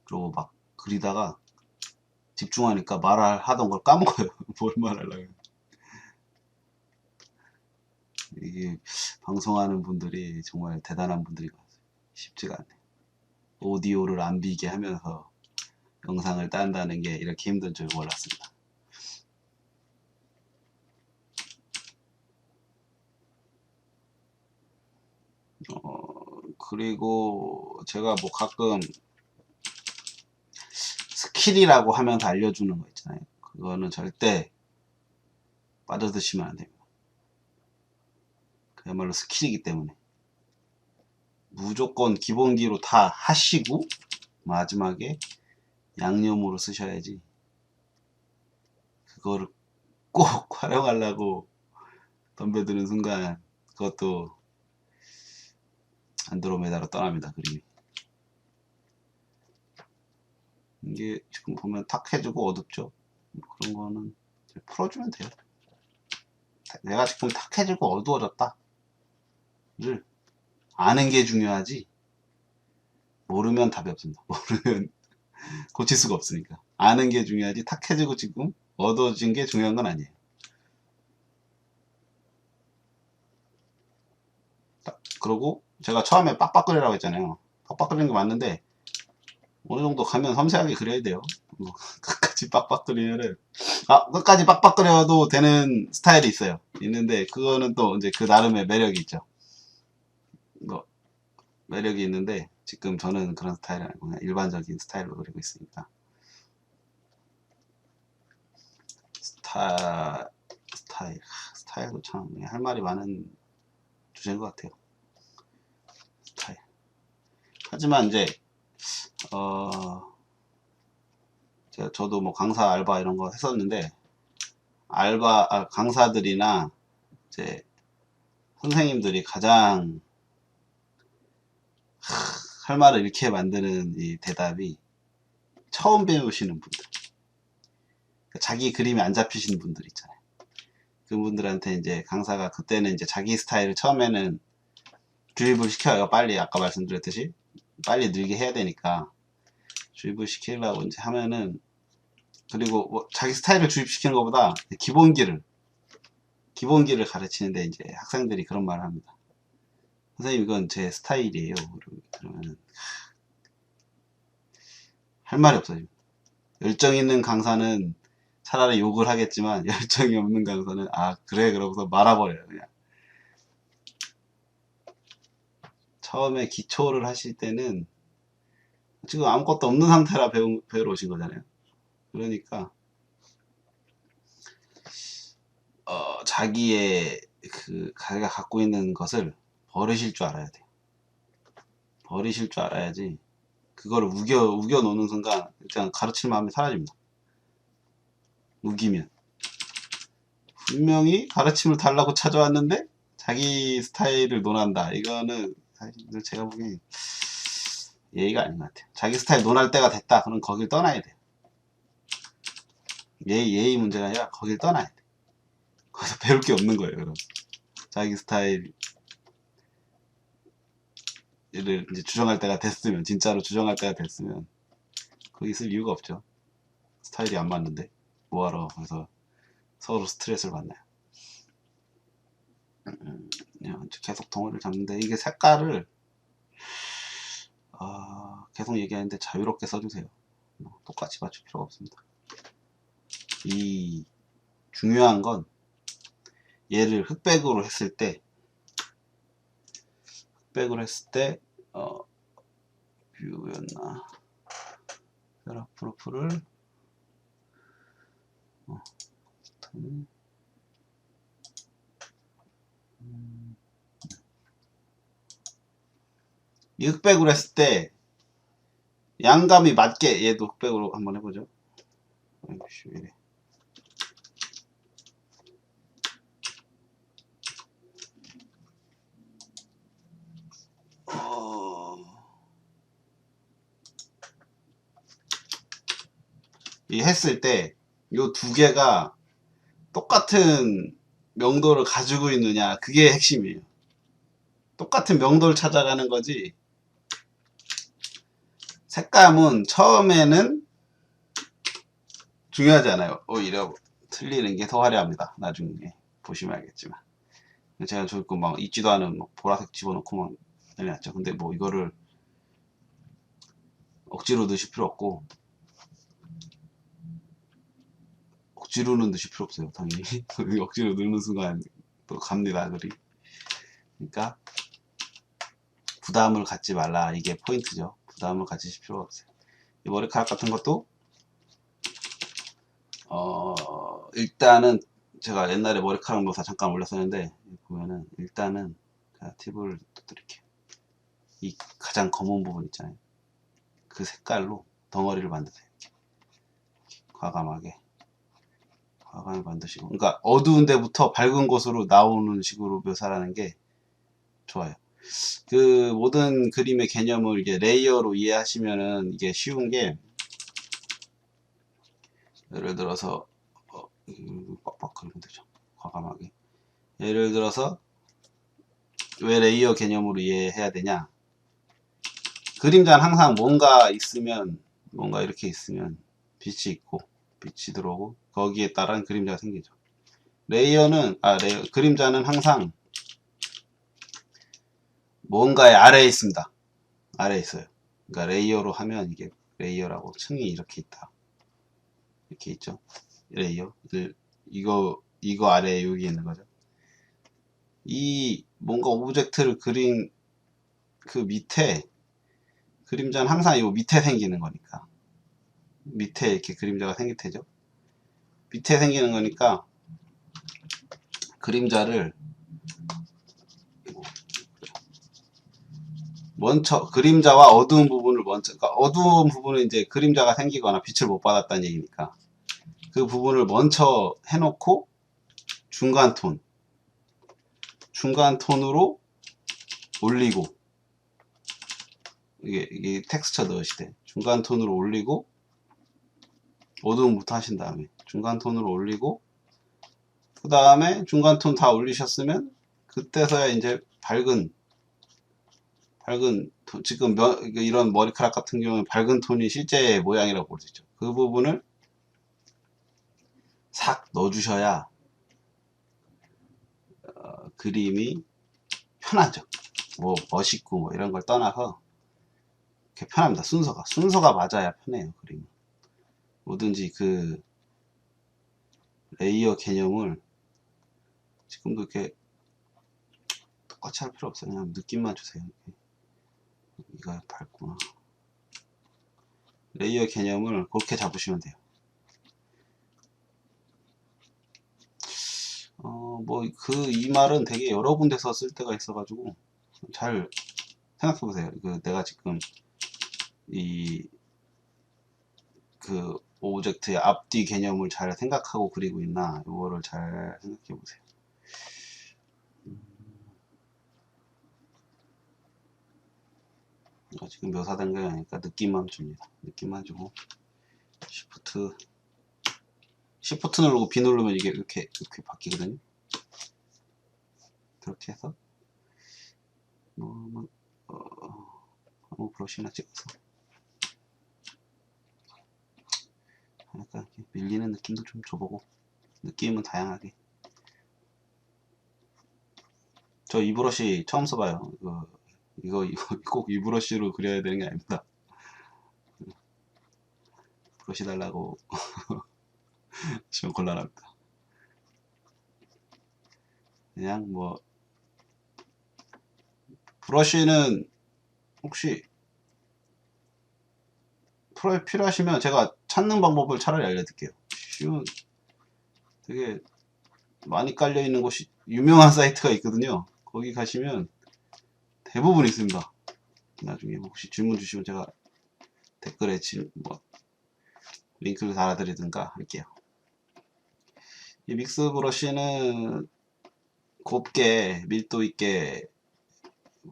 그리고 막 그리다가 집중하니까 하던 걸 까먹어요. 뭘 말하려고. 이게 방송하는 분들이 정말 대단한 분들이 쉽지가 않네. 오디오를 안 비게 하면서 영상을 딴다는 게 이렇게 힘든 줄 몰랐습니다. 그리고 제가 가끔 스킬이라고 하면서 알려주는 거 있잖아요. 그거는 절대 빠져드시면 안 됩니다. 그야말로 스킬이기 때문에 무조건 기본기로 다 하시고 마지막에 양념으로 쓰셔야지, 그거를 꼭 활용하려고 덤벼드는 순간 그것도 안드로메다로 떠납니다. 그림이. 이게 지금 보면 탁 해주고 어둡죠. 그런 거는 풀어주면 돼요. 내가 지금 탁 해주고 어두워졌다 를 아는 게 중요하지, 모르면 답이 없습니다. 모르면 고칠 수가 없으니까 아는 게 중요하지, 탁 해주고 지금 어두워진 게 중요한 건 아니에요. 그리고 제가 처음에 빡빡 그리라고 했잖아요. 빡빡 그리는 게 맞는데 어느 정도 가면 섬세하게 그려야 돼요. 끝까지 빡빡 그리면은 끝까지 빡빡 그려도 되는 스타일이 있는데 그거는 또 이제 그 나름의 매력이 있죠. 매력이 있는데 지금 저는 그런 스타일이 아니고 그냥 일반적인 스타일로 그리고 있으니까. 스타일도 참 할 말이 많은 주제인 것 같아요. 스타일. 하지만 이제 저도 강사 알바 이런 거 했었는데 강사들이나 이제 선생님들이 가장 할 말을 이렇게 만드는 이 대답이 처음 배우시는 분들, 자기 그림이 안 잡히시는 분들 있잖아요. 그분들한테 이제 강사가 그때는 이제 자기 스타일을 처음에는 주입을 시켜요. 빨리 아까 말씀드렸듯이 빨리 늘게 해야 되니까 주입을 시키려고 이제 하면은, 그리고 뭐 자기 스타일을 주입시키는 것보다 기본기를 가르치는데 이제 학생들이 그런 말을 합니다. 선생님 이건 제 스타일이에요. 그러면 할 말이 없어요. 열정 있는 강사는 차라리 욕을 하겠지만 열정이 없는 강사는 아 그래 그러고서 말아버려요. 그냥 처음에 기초를 하실 때는 지금 아무것도 없는 상태라 배우러 오신 거잖아요. 그러니까 자기의 자기가 갖고 있는 것을 버리실 줄 알아야 돼요. 버리실 줄 알아야지 그거를 우겨 놓는 순간 일단 가르칠 마음이 사라집니다. 우기면 분명히 가르침을 달라고 찾아왔는데 자기 스타일을 논한다. 이거는 사실 제가 보기엔 예의가 아닌 것 같아요. 자기 스타일 논할 때가 됐다. 그럼 거길 떠나야 돼요. 예의 문제가 아니라 거길 떠나야 돼. 거기서 배울 게 없는 거예요. 그럼 자기 스타일을 이제 주장할 때가 됐으면, 진짜로 주장할 때가 됐으면 거기 있을 이유가 없죠. 스타일이 안 맞는데 뭐하러 그래서 서로 스트레스를 받나요? 계속 덩어리를 잡는데 이게 색깔을 계속 얘기하는데 자유롭게 써주세요. 똑같이 맞출 필요가 없습니다. 이 중요한 건 얘를 흑백으로 했을 때 뷰였나 그래프를 이 흑백으로 했을 때 양감이 맞게 얘도 흑백으로 한번 해보죠. 이 했을 때 요 두 개가 똑같은 명도를 가지고 있느냐, 그게 핵심이에요. 똑같은 명도를 찾아가는 거지 색감은 처음에는 중요하지 않아요. 오히려 틀리는 게 더 화려합니다. 나중에 보시면 알겠지만 제가 저거 막 있지도 않은 막 보라색 집어넣고 막 난리 났죠. 근데 뭐 이거를 억지로 넣으실 필요 없고, 억지로는 넣으실 필요 없어요. 당연히 억지로 넣는 순간 또 갑니다. 그러니까 부담을 갖지 말라, 이게 포인트죠. 부담을 가지실 필요가 없어요. 이 머리카락 같은 것도 일단은 제가 옛날에 머리카락 묘사 잠깐 올렸었는데 보면은 일단은 제가 팁을 또 드릴게요. 이 가장 검은 부분 있잖아요. 그 색깔로 덩어리를 만드세요. 과감하게 만드시고, 그러니까 어두운 데부터 밝은 곳으로 나오는 식으로 묘사라는 게 좋아요. 그 모든 그림의 개념을 이게 레이어로 이해하시면은 이게 쉬운 게, 예를 들어서 빡빡 그리면 되죠. 과감하게. 예를 들어서 왜 레이어 개념으로 이해해야 되냐? 그림자는 항상 뭔가 이렇게 있으면 빛이 있고 빛이 들어오고 거기에 따른 그림자가 생기죠. 그림자는 항상 뭔가의 아래에 있습니다. 아래에 있어요. 그러니까 레이어로 하면 이게 레이어라고 층이 이렇게 있다. 이렇게 있죠. 레이어. 이거 아래에 여기 있는 거죠. 이 뭔가 오브젝트를 그린 그 밑에 그림자는 항상 이 밑에 생기는 거니까. 밑에 이렇게 그림자가 생길 테죠. 밑에 생기는 거니까 그림자를 먼저, 그림자와 어두운 부분을 그러니까 어두운 부분은 이제 그림자가 생기거나 빛을 못 받았다는 얘기니까 그 부분을 먼저 해놓고 중간 톤으로 올리고 이게 텍스처 넣으실 때 중간 톤으로 올리고 어두움부터 하신 다음에 중간 톤으로 올리고 그 다음에 중간 톤 다 올리셨으면 그때서야 이제 밝은 톤, 지금 이런 머리카락 같은 경우는 밝은 톤이 실제 모양이라고 볼 수 있죠. 그 부분을 싹 넣어주셔야 그림이 편하죠. 뭐 멋있고 뭐 이런 걸 떠나서 이렇게 편합니다. 순서가 맞아야 편해요. 그림이 뭐든지 그 레이어 개념을 지금도 이렇게 똑같이 할 필요 없어요. 그냥 느낌만 주세요. 이거 밝구나. 레이어 개념을 그렇게 잡으시면 돼요. 이 말은 되게 여러 군데서 쓸 때가 있어가지고 잘 생각해 보세요. 내가 지금 그 오브젝트의 앞뒤 개념을 잘 생각하고 그리고 있나, 이거를 잘 생각해 보세요. 지금 묘사된 게 아니니까 느낌만 줍니다. 느낌만 주고 시프트 누르고 B 누르면 이게 이렇게 바뀌거든요. 그렇게 해서 브러쉬나 찍어서 약간 밀리는 느낌도 좀 줘보고, 느낌은 다양하게. 저 이 브러쉬 처음 써봐요. 이거 꼭 이 브러쉬로 그려야 되는 게 아닙니다. 브러쉬 달라고 하시면 곤란합니다. 그냥 뭐 브러쉬는 혹시 필요하시면 제가 찾는 방법을 차라리 알려드릴게요. 되게 많이 깔려 있는 곳이 유명한 사이트가 있거든요. 거기 가시면 대부분 있습니다. 나중에 혹시 질문 주시면 제가 댓글에 링크를 달아드리든가 할게요. 이 믹스 브러쉬는 곱게 밀도 있게,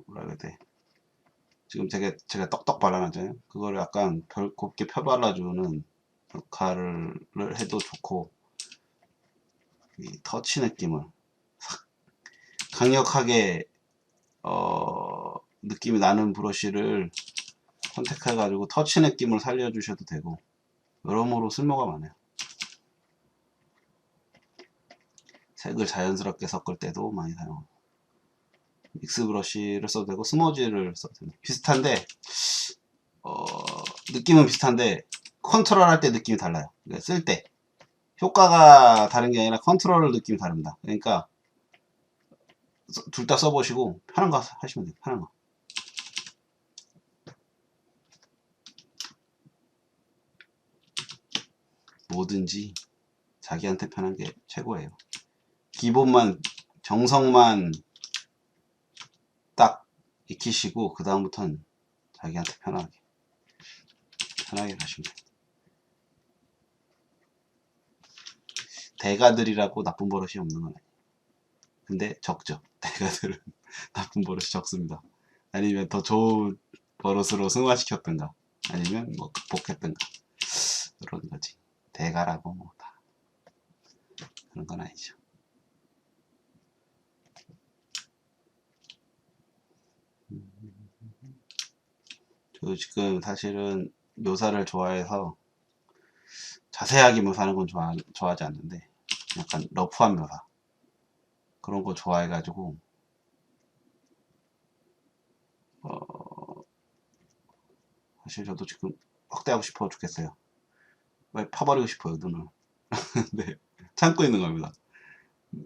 뭐라 그래야 돼, 지금 제가 떡떡 발라놨잖아요. 그거를 약간 곱게 펴발라주는 역할을 해도 좋고, 이 터치 느낌을 강력하게 느낌이 나는 브러쉬를 선택해 가지고 터치 느낌을 살려주셔도 되고, 여러모로 쓸모가 많아요. 색을 자연스럽게 섞을 때도 많이 사용하고, 믹스 브러쉬를 써도 되고 스머지를 써도 됩니다. 비슷한데 느낌은 비슷한데 컨트롤 할 때 느낌이 달라요. 그러니까 쓸 때 효과가 다른 게 아니라 컨트롤 느낌이 다릅니다. 그러니까 둘 다 써보시고 편한 거 하시면 돼요. 편한 거. 뭐든지 자기한테 편한 게 최고예요. 기본만, 정성만 딱 익히시고 그 다음부터는 자기한테 편하게 가시면 돼요. 대가들이라고 나쁜 버릇이 없는 건 아니에요. 근데 적죠. 대가들은 나쁜 버릇이 적습니다. 아니면 더 좋은 버릇으로 승화시켰던가, 아니면 뭐 극복했던가, 그런 거지. 대가라고 뭐 다 그런 건 아니죠. 저 지금 사실은 묘사를 좋아해서 자세하게 묘사하는 건 좋아하지 않는데, 약간 러프한 묘사 그런 거 좋아해가지고 사실 저도 지금 확대하고 싶어 죽겠어요. 왜 파버리고 싶어요, 눈을. 네, 참고 있는 겁니다.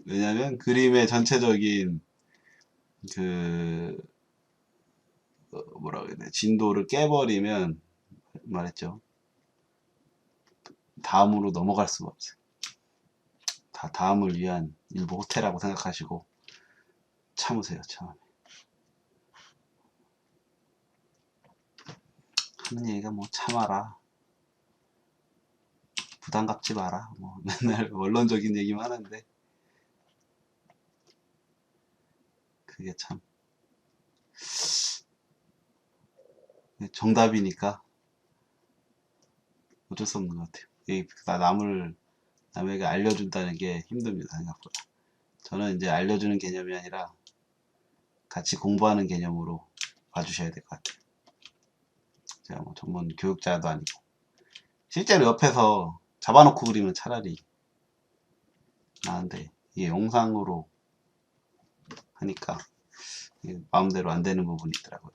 왜냐면 그림의 전체적인 그 뭐라고 해야 돼, 진도를 깨버리면 말했죠, 다음으로 넘어갈 수가 없어요. 다 다음을 위한 일부 호텔이라고 생각하시고 참으세요. 하는 얘기가 뭐 참아라, 부담 갖지 마라, 뭐 맨날 원론적인 얘기만 하는데 그게 참 정답이니까 어쩔 수 없는 것 같아요. 남에게 알려준다는 게 힘듭니다, 생각보다. 저는 이제 알려주는 개념이 아니라 같이 공부하는 개념으로 봐주셔야 될 것 같아요. 제가 뭐 전문 교육자도 아니고. 실제로 옆에서 잡아놓고 그리면 차라리 나은데, 이게 영상으로 하니까 마음대로 안 되는 부분이 있더라고요.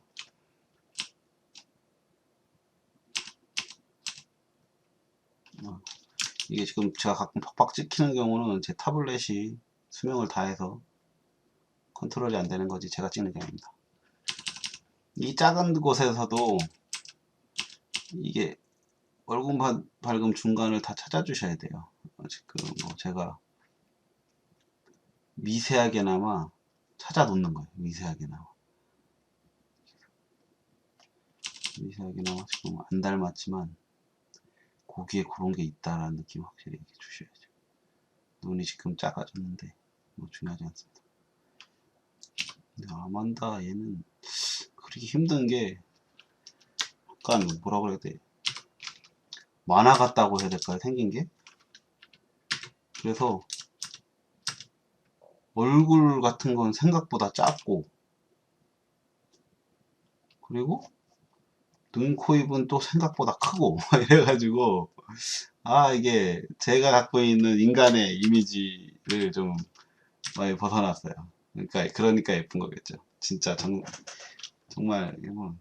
이게 지금 제가 가끔 팍팍 찍히는 경우는 제 타블렛이 수명을 다해서 컨트롤이 안 되는 거지 제가 찍는 게 아닙니다. 이 작은 곳에서도 이게 얼굴 밝음 중간을 다 찾아주셔야 돼요. 지금 뭐 제가 미세하게나마 찾아 놓는 거예요. 미세하게나마 지금 안 닮았지만 거기에 그런 게 있다라는 느낌 확실히 주셔야죠. 눈이 지금 작아졌는데 뭐 중요하지 않습니다. 근데 아만다 얘는 그리기 힘든 게 약간 뭐라 그래야 돼, 만화 같다고 해야 될까요? 생긴 게. 그래서 얼굴 같은 건 생각보다 작고, 그리고 눈, 코, 입은 또 생각보다 크고 이래가지고 이게 제가 갖고 있는 인간의 이미지를 좀 많이 벗어났어요. 그러니까 예쁜 거겠죠. 진짜 정말 뭐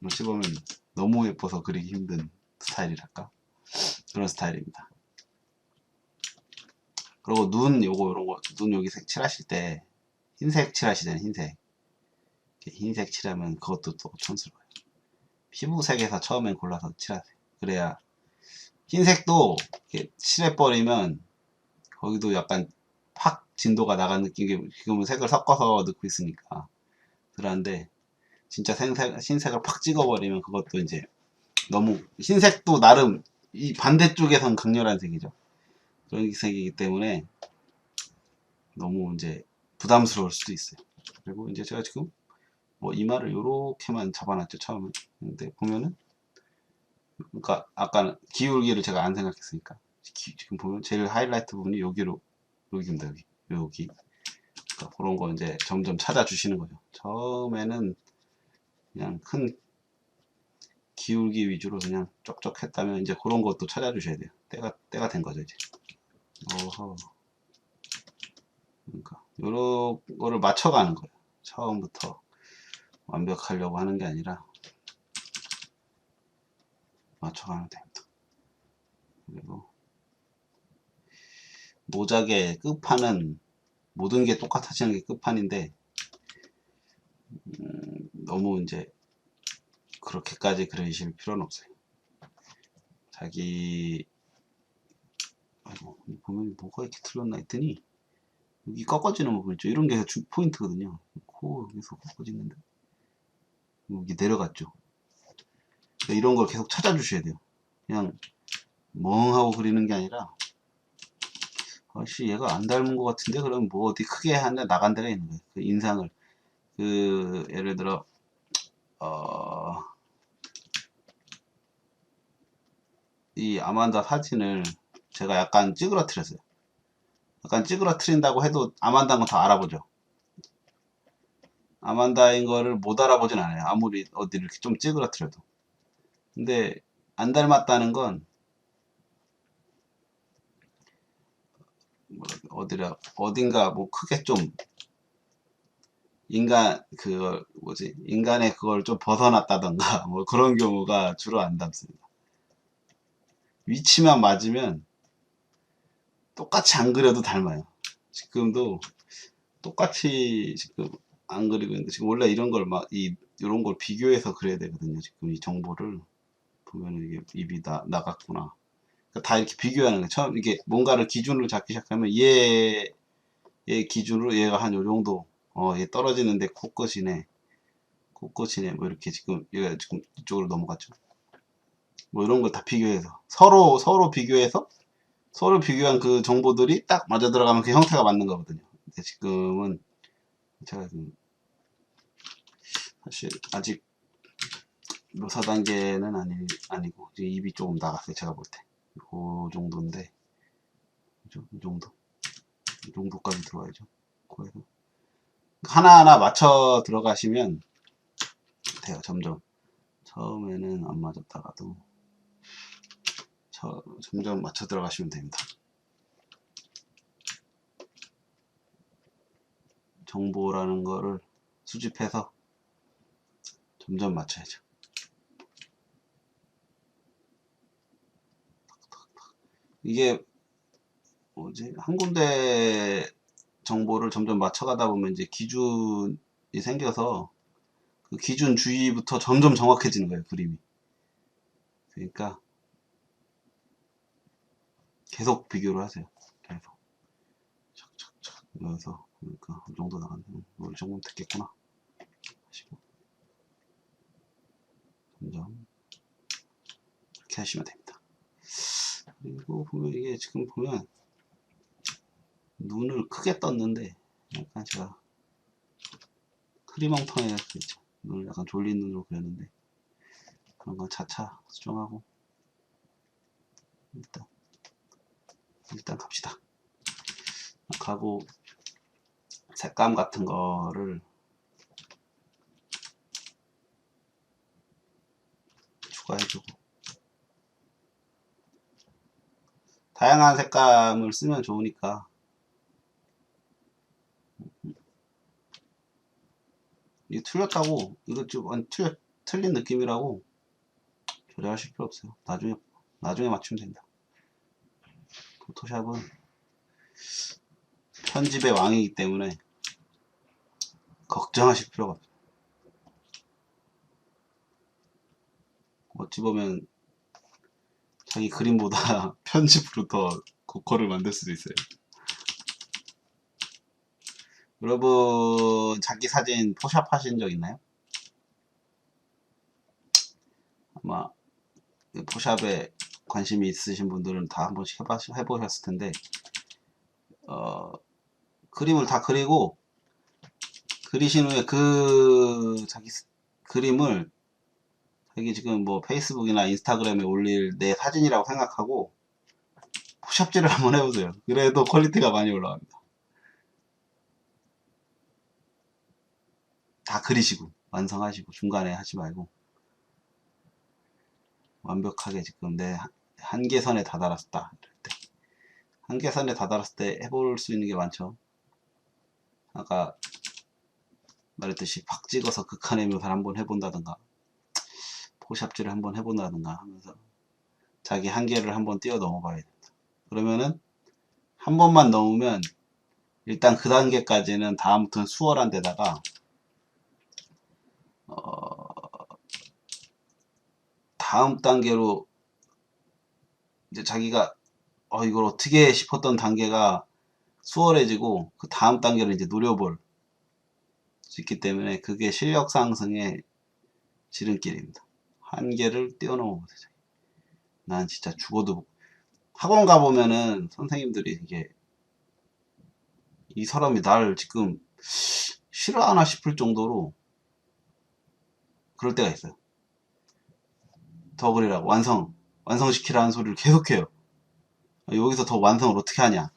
어찌 보면 너무 예뻐서 그리기 힘든 스타일이랄까, 그런 스타일입니다. 그리고 눈 요런 거 눈 여기 색 칠하실 때 흰색 칠하시잖아요. 흰색 칠하면 그것도 또 촌스러워요. 피부색에서 처음엔 골라서 칠하세요. 그래야 흰색도 이렇게 칠해버리면 거기도 약간 팍 진도가 나간 느낌이, 지금은 색을 섞어서 넣고 있으니까 그런데 진짜 흰색을 팍 찍어버리면 그것도 이제 너무, 흰색도 나름 이 반대쪽에선 강렬한 색이죠. 그런 색이기 때문에 너무 이제 부담스러울 수도 있어요. 그리고 이제 제가 지금 뭐 이마를 요렇게만 잡아놨죠, 처음에. 근데 보면은, 그러니까 아까는 기울기를 제가 안 생각했으니까 지금 보면 제일 하이라이트 부분이 여기입니다. 여기. 그러니까 그런 거 이제 점점 찾아주시는 거죠. 처음에는 그냥 큰 기울기 위주로 그냥 쪽쪽 했다면 이제 그런 것도 찾아주셔야 돼요. 때가 된 거죠, 이제. 어허. 그러니까 요런 거를 맞춰가는 거예요. 처음부터 완벽하려고 하는 게 아니라 맞춰가면 됩니다. 그리고 모작의 끝판은 모든 게 똑같아지는 게 끝판인데, 너무 이제 그렇게까지 그리실 필요는 없어요. 보면 뭐가 이렇게 틀렸나 했더니 여기 꺾어지는 부분 있죠. 이런 게 포인트거든요. 코 여기서 꺾어지는데 여기 내려갔죠. 그러니까 이런 걸 계속 찾아주셔야 돼요. 그냥 멍하고 그리는 게 아니라, 얘가 안 닮은 것 같은데, 그럼 뭐 어디 크게 하나 나간 데가 있는 거예요. 그 인상을, 예를 들어 이 아만다 사진을 제가 약간 찌그러뜨렸어요. 약간 찌그러뜨린다고 해도 아만다인 건 다 알아보죠. 아만다인 거를 못 알아보진 않아요. 아무리 어디 이렇게 좀 찌그러뜨려도. 근데 안 닮았다는 건 어딘가 뭐 크게 좀 인간의 그걸 좀 벗어났다던가 뭐 그런 경우가 주로 안 닮습니다. 위치만 맞으면 똑같이 안 그려도 닮아요. 지금도 똑같이 지금 안 그리고 있는데, 지금 원래 이런 걸 이런 걸 비교해서 그려야 되거든요. 지금 이 정보를 보면 이게 입이 나갔구나. 그러니까 다 이렇게 비교하는 거예요. 처음 이게 뭔가를 기준으로 잡기 시작하면 얘 기준으로 얘가 한 요 정도, 얘 떨어지는데 코끝이네, 뭐 이렇게 지금 얘가 지금 이쪽으로 넘어갔죠. 뭐 이런 걸 다 비교해서 서로 비교한 그 정보들이 딱 맞아 들어가면 그 형태가 맞는 거거든요. 근데 지금은 제가 사실 아직 묘사 단계는 아니고 이제 입이 조금 나갔어요. 제가 볼 때. 그 정도인데, 그죠? 이 정도까지 들어와야죠. 코에서. 하나하나 맞춰 들어가시면 돼요. 점점. 처음에는 안 맞았다가도 점점 맞춰 들어가시면 됩니다. 정보라는 거를 수집해서 점점 맞춰야죠. 이게 뭐지? 한 군데 정보를 점점 맞춰가다 보면 이제 기준이 생겨서 그 기준 주위부터 점점 정확해지는 거예요, 그림이. 그러니까 계속 비교를 하세요. 계속. 착착착. 여기서 그러니까 이 정도 나갔네. 이 정도면 됐겠구나. 하시고 점점 이렇게 하시면 됩니다. 그리고 보면 이게 지금 보면 눈을 크게 떴는데 약간 제가 크리멍텅해졌죠. 눈을 약간 졸린 눈으로 그렸는데 그런 건 차차 수정하고 일단 갑시다. 가고 색감 같은 거를 추가해주고 다양한 색감을 쓰면 좋으니까 이게 틀렸다고 이거 좀 틀린 느낌이라고 조절하실 필요 없어요. 나중에 맞추면 된다. 포토샵은 편집의 왕이기 때문에 걱정하실 필요가 없어요. 어찌 보면 자기 그림보다 편집으로 더 고퀄을 만들 수도 있어요. 여러분 자기 사진 포샵 하신 적 있나요? 아마 포샵에 관심이 있으신 분들은 다 한 번씩 해보셨을 텐데 그림을 다 그리고 그리신 후에 그 자기 그림을 자기 지금 뭐 페이스북이나 인스타그램에 올릴 내 사진이라고 생각하고 포샵질을 한번 해보세요. 그래도 퀄리티가 많이 올라갑니다. 다 그리시고 완성하시고 중간에 하지 말고 완벽하게 지금 내 한계선에 다다랐다 이럴 때 한계선에 다다랐을 때 해볼 수 있는 게 많죠. 아까 말했듯이 팍 찍어서 극한의 묘사를 한번 해본다든가 포샵질을 한번 해본다든가 하면서 자기 한계를 한번 뛰어 넘어봐야 된다. 그러면은 한 번만 넘으면 일단 그 단계까지는 다음부터는 수월한 데다가 다음 단계로 이제 자기가 이걸 어떻게 싶었던 단계가 수월해지고 그 다음 단계를 이제 노려볼 수 있기 때문에 그게 실력 상승의 지름길입니다. 한계를 뛰어넘어 보세요. 난 진짜 죽어도 학원 가보면은 선생님들이 이게 이 사람이 날 지금 싫어하나 싶을 정도로 그럴 때가 있어요. 더 그리라고 완성시키라는 소리를 계속해요. 여기서 더 완성을 어떻게 하냐,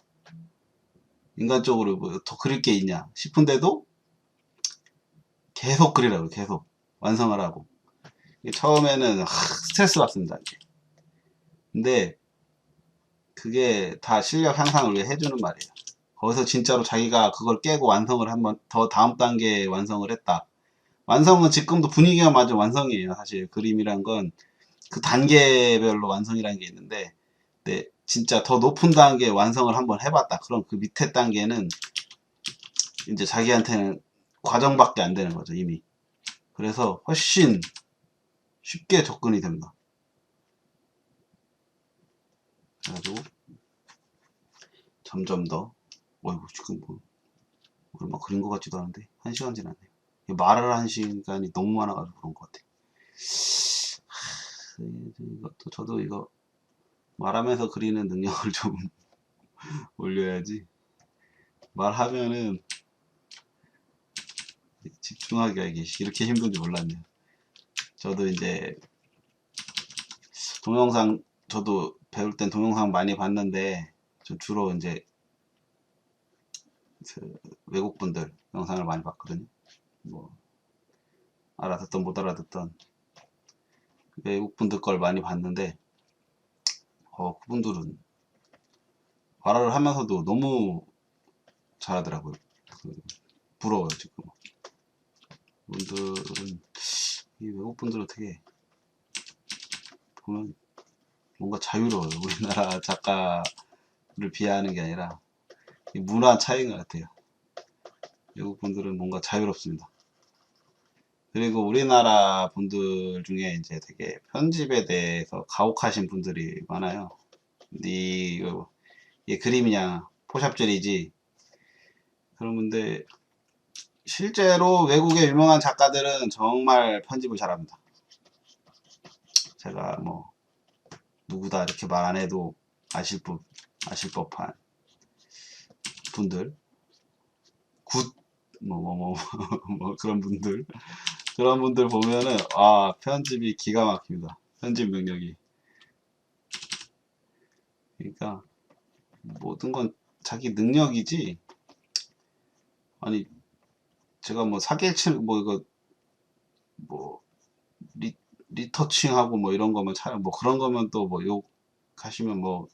인간적으로 뭐 더 그릴 게 있냐 싶은데도 계속 그리라고, 계속 완성을 하고. 처음에는 스트레스 받습니다. 근데 그게 다 실력 향상을 위해 해주는 말이에요. 거기서 진짜로 자기가 그걸 깨고 완성을 한번 더 다음 단계에 완성을 했다. 완성은 지금도 분위기가 맞은 완성이에요. 사실 그림이란 건 그 단계별로 완성이라는 게 있는데, 네, 진짜 더 높은 단계 완성을 한번 해봤다. 그럼 그 밑에 단계는 이제 자기한테는 과정밖에 안 되는 거죠, 이미. 그래서 훨씬 쉽게 접근이 됩니다. 그래가지고 점점 더 지금 뭐 얼마 그린 것 같지도 않은데 1시간 지났네요. 말을 한 시간이 너무 많아가지고 그런 것 같아요. 이것도 저도 이거 말하면서 그리는 능력을 좀 올려야지. 말하면은 집중하기가 이렇게 힘든지 몰랐네요. 저도 이제 동영상, 저도 배울 땐 동영상 많이 봤는데, 저 주로 이제 그 외국 분들 영상을 많이 봤거든요. 뭐 알아듣던 못 알아듣던 외국 분들 걸 많이 봤는데, 그분들은 발화를 하면서도 너무 잘하더라고요. 부러워요 지금. 분들은, 이 외국 분들은 되게 보면 뭔가 자유로워요. 우리나라 작가를 비하하는 게 아니라 문화 차이인 것 같아요. 외국 분들은 뭔가 자유롭습니다. 그리고 우리나라 분들 중에 이제 되게 편집에 대해서 가혹하신 분들이 많아요. 이게 그림이냐 포샵젤이지, 그런 분들. 실제로 외국의 유명한 작가들은 정말 편집을 잘합니다. 제가 뭐 누구다 이렇게 말 안 해도 아실 법한 분들, 굿, 뭐 그런 분들 보면은, 편집이 기가 막힙니다. 편집 능력이. 그러니까 모든 건 자기 능력이지. 아니, 제가 뭐 사기칠 뭐 이거 뭐 리터칭하고 뭐 이런 거면 뭐 그런 거면 또 뭐 욕하시면 뭐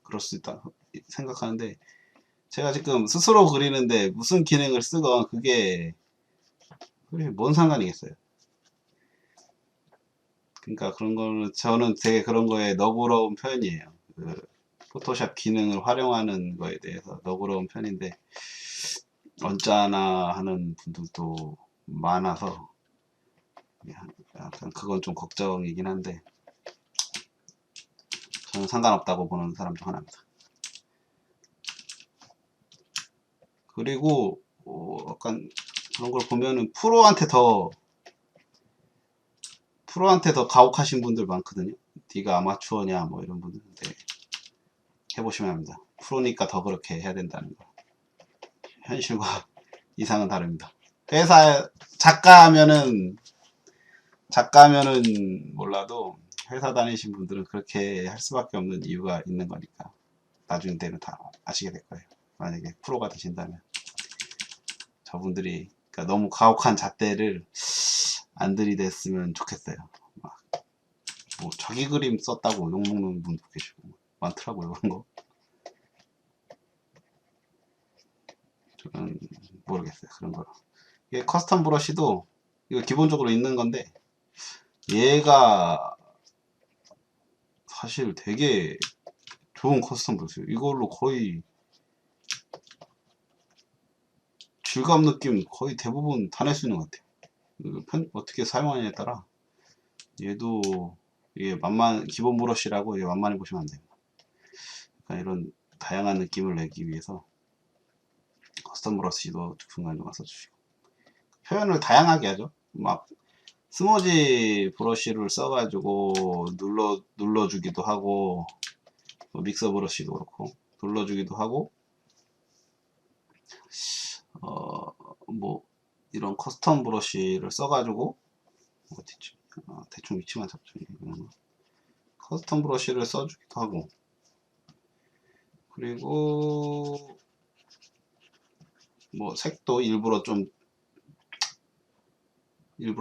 그럴 수 있다 생각하는데, 제가 지금 스스로 그리는데 무슨 기능을 쓰건 그게 뭔 상관이겠어요. 그러니까 그런 거는, 저는 되게 그런 거에 너그러운 편이에요. 그 포토샵 기능을 활용하는 거에 대해서 너그러운 편인데, 언짢아 하는 분들도 많아서 약간 그건 좀 걱정이긴 한데, 저는 상관없다고 보는 사람 중 하나입니다. 그리고 약간 그런 걸 보면은 프로한테 더 가혹하신 분들 많거든요. 네가 아마추어냐 뭐 이런 분들인데, 해보시면 합니다. 프로니까 더 그렇게 해야 된다는 거. 현실과 이상은 다릅니다. 회사 작가면은 몰라도, 회사 다니신 분들은 그렇게 할 수밖에 없는 이유가 있는 거니까 나중에 되면 다 아시게 될 거예요. 만약에 프로가 되신다면 저분들이, 그러니까 너무 가혹한 잣대를 안 들이댔으면 좋겠어요. 막 뭐 자기 그림 썼다고 욕먹는 분도 계시고 많더라고요. 그런 거 저는 모르겠어요. 그런 거. 이게 커스텀 브러쉬도 이거 기본적으로 있는 건데, 얘가 사실 되게 좋은 커스텀 브러쉬예요. 이걸로 거의 질감 느낌 거의 대부분 다 낼 수 있는 것 같아요. 어떻게 사용하느냐에 따라. 얘도 이게 기본 브러쉬라고 이게 만만히 보시면 안 됩니다. 그러니까 이런 다양한 느낌을 내기 위해서 커스텀 브러쉬도 중간중간 써주시고, 표현을 다양하게 하죠. 막 스모지 브러쉬를 써가지고 눌러주기도 하고, 믹서 브러쉬도 그렇고 눌러주기도 하고, 뭐 이런 커스텀 브러쉬를 써가지고, 어디지? 대충 위치만 잡죠. 커스텀 브러쉬를 써주기도 하고, 그리고 뭐 색도 일부러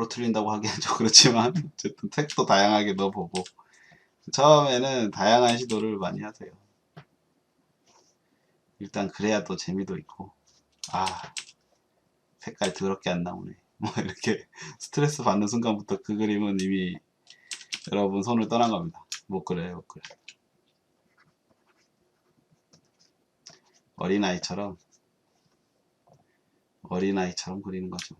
틀린다고 하기엔 좀 그렇지만 어쨌든 색도 다양하게 넣어보고, 처음에는 다양한 시도를 많이 하세요. 일단 그래야 또 재미도 있고, 색깔 더럽게 안 나오네 뭐 이렇게 스트레스 받는 순간부터 그 그림은 이미 여러분 손을 떠난 겁니다. 못 그래요, 못 그래. 어린아이처럼 그리는 거죠.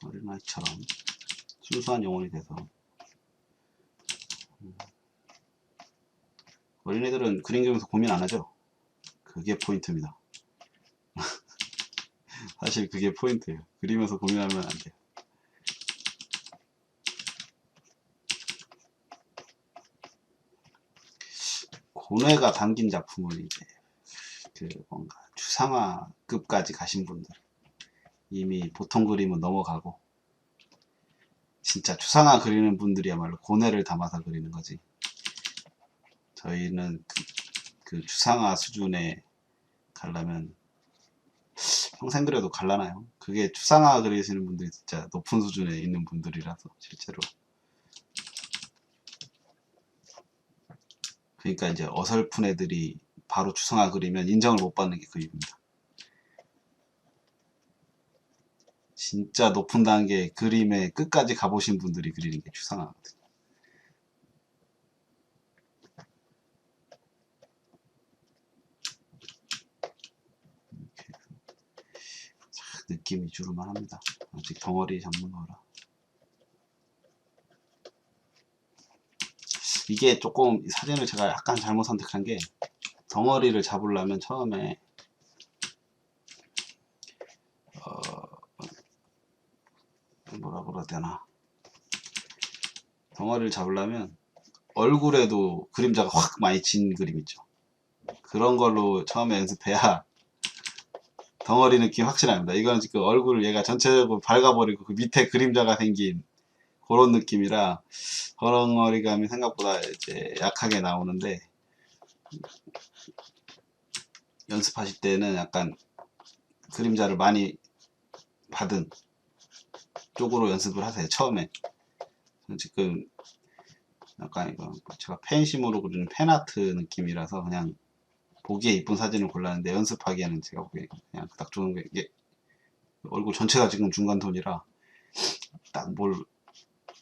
어린아이처럼 순수한 영혼이 돼서. 어린애들은 그림 그리면서 고민 안 하죠. 그게 포인트입니다. 사실 그게 포인트예요. 그리면서 고민하면 안 돼요. 고뇌가 담긴 작품을 이제 그 뭔가 추상화급까지 가신 분들, 이미 보통 그림은 넘어가고 진짜 추상화 그리는 분들이야말로 고뇌를 담아서 그리는 거지. 저희는 그 추상화 수준에 가려면 평생 그려도 갈라나요? 그게 추상화 그리시는 분들이 진짜 높은 수준에 있는 분들이라서 실제로. 그러니까 이제 어설픈 애들이 바로 추상화 그리면 인정을 못 받는 게 그 이유입니다. 진짜 높은 단계 그림의 끝까지 가보신 분들이 그리는 게 추상화거든요. 느낌이 주름만 합니다. 아직 덩어리 잡는 거라. 이게 조금 사진을 제가 약간 잘못 선택한 게, 덩어리를 잡으려면 처음에 뭐라 그래야 되나, 덩어리를 잡으려면 얼굴에도 그림자가 확 많이 진 그림 있죠. 그런 걸로 처음에 연습해야 덩어리 느낌 확실합니다. 이거는 지금 얼굴 얘가 전체적으로 밝아버리고 그 밑에 그림자가 생긴 그런 느낌이라 덩어리감이 생각보다 이제 약하게 나오는데, 연습하실 때는 약간 그림자를 많이 받은 쪽으로 연습을 하세요. 처음에. 지금 약간 이거 제가 펜심으로 그리는 펜아트 느낌이라서 그냥 보기에 이쁜 사진을 골랐는데, 연습하기에는 제가 보기에 그냥 딱 좋은 게, 이게 얼굴 전체가 지금 중간 톤이라 딱 뭘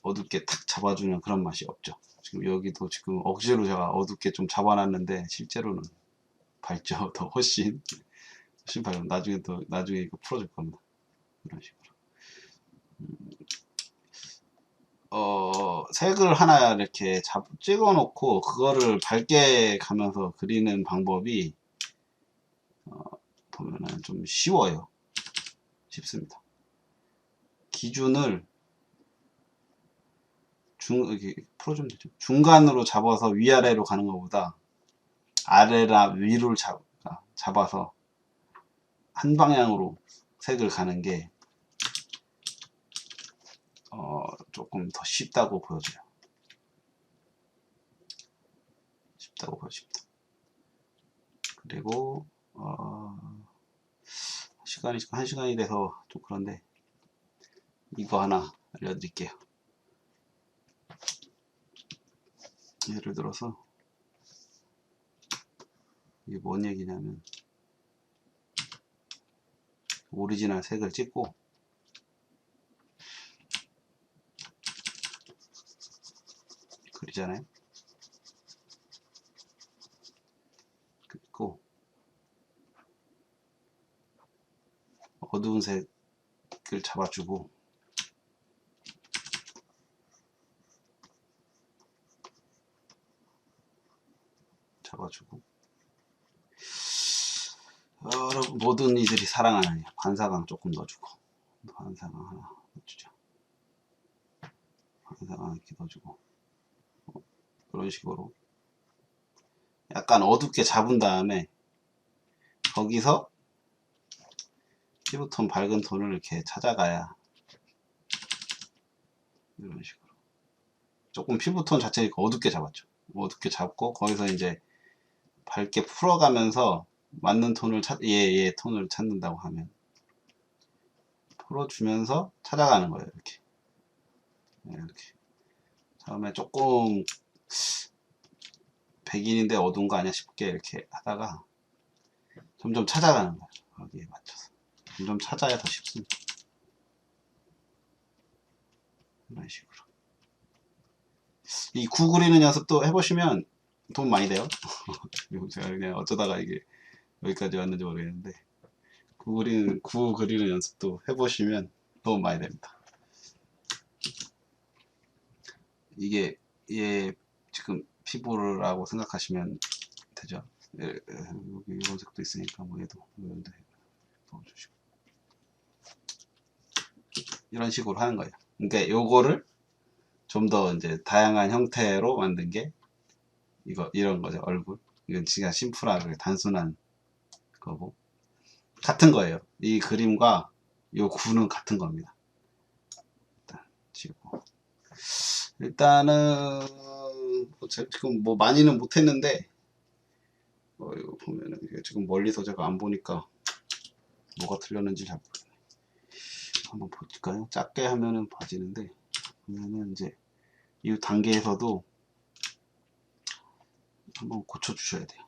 어둡게 탁 잡아주는 그런 맛이 없죠. 지금 여기도 지금 억지로 제가 어둡게 좀 잡아놨는데 실제로는 밝죠. 더 훨씬 밝죠. 나중에 이거 풀어줄 겁니다. 이런 식으로. 색을 하나 이렇게 찍어 놓고 그거를 밝게 가면서 그리는 방법이 보면은 좀 쉬워요. 쉽습니다. 기준을 이렇게 풀어주면 되죠. 중간으로 잡아서 위아래로 가는 것보다 아래나 위를 잡아서 한 방향으로 색을 가는 게 조금 더 쉽다고 보여져요. 쉽다고 보여집니다. 그리고 시간이 지금 1시간이 돼서 좀 그런데 이거 하나 알려드릴게요. 예를 들어서 이게 뭔 얘기냐면, 오리지널 색을 찍고 그리잖아요. 그리고 어두운 색을 잡아주고 여러분 모든 이들이 사랑하는 반사광 조금 넣어주고, 반사광 하나 넣어주죠. 반사광 이렇게 넣어주고, 그런 식으로 약간 어둡게 잡은 다음에 거기서 피부톤 밝은 톤을 이렇게 찾아가야, 이런 식으로 조금 피부톤 자체를 어둡게 잡았죠. 어둡게 잡고 거기서 이제 밝게 풀어가면서 맞는 톤을 얘 톤을 찾는다고 하면 풀어주면서 찾아가는 거예요. 이렇게 처음에 조금 백인인데 어두운 거 아니야 싶게 이렇게 하다가 점점 찾아가는 거예요. 거기에 맞춰서 점점 찾아야 더 쉽습니다. 이런 식으로 이 구 그리는 연습도 해보시면 돈 많이 돼요. 제가 그냥 어쩌다가 이게 여기까지 왔는지 모르겠는데, 구 그리는 연습도 해보시면 도움 많이 됩니다. 이게 얘 지금 피부라고 생각하시면 되죠. 여기 이런 색도 있으니까 뭐 얘도 넣어주시고 이런 식으로 하는 거예요. 그러니까 요거를 좀 더 이제 다양한 형태로 만든 게 이런 거죠. 얼굴. 이건 진짜 심플하게 단순한 거고 같은 거예요. 이 그림과 이 구는 같은 겁니다. 일단 지우고 일단은 지금 뭐 많이는 못했는데 이거 보면은 이게 지금 멀리서 제가 안 보니까 뭐가 틀렸는지 잘 모르겠네. 한번 볼까요? 작게 하면은 봐지는데 보면은 이제 이 단계에서도 한번 고쳐 주셔야 돼요.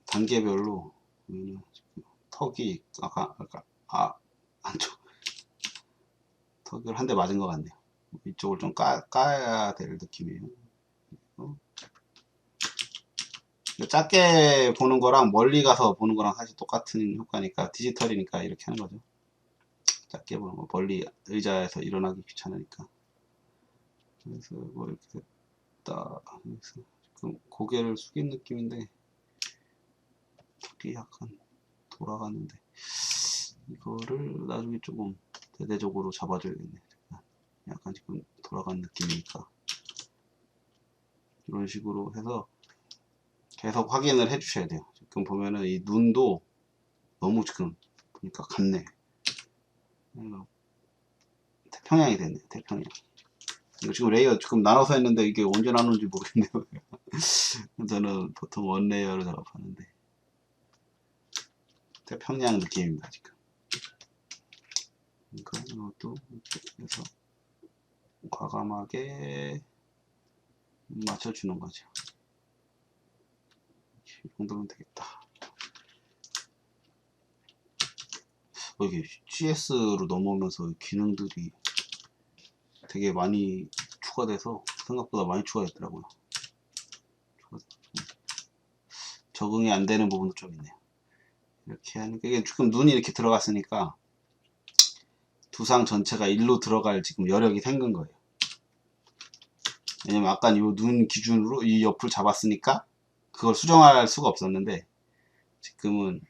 단계별로 보면은 턱이 아까 안쪽 턱을 한 대 맞은 것 같네요. 이쪽을 좀 까야 될 느낌이에요. 작게 보는 거랑 멀리 가서 보는 거랑 사실 똑같은 효과니까 디지털이니까 이렇게 하는 거죠. 작게 보는 거 멀리 의자에서 일어나기 귀찮으니까. 그래서 뭐 이렇게 됐다. 그래서 지금 고개를 숙인 느낌인데 턱이 약간 돌아가는데 이거를 나중에 조금 대대적으로 잡아줘야겠네. 약간 지금 돌아간 느낌이니까 이런 식으로 해서 계속 확인을 해 주셔야 돼요. 지금 보면은 이 눈도 너무 지금 보니까 같네. 태평양이 됐네. 태평양. 이거 지금 레이어 지금 나눠서 했는데 이게 언제 나누는지 모르겠네요. 저는 보통 원 레이어로 작업하는데 태평양 느낌입니다. 지금. 그러니까 이것도 그래서 과감하게 맞춰주는 거죠. 이 정도면 되겠다. 이게 GS로 넘어오면서 기능들이 되게 많이 추가돼서 생각보다 많이 추가됐더라고요. 적응이 안 되는 부분도 좀 있네요. 이렇게 하니까 이게 지금 눈이 이렇게 들어갔으니까 두상 전체가 일로 들어갈 지금 여력이 생긴 거예요. 왜냐면 아까 이 눈 기준으로 이 옆을 잡았으니까 그걸 수정할 수가 없었는데 지금은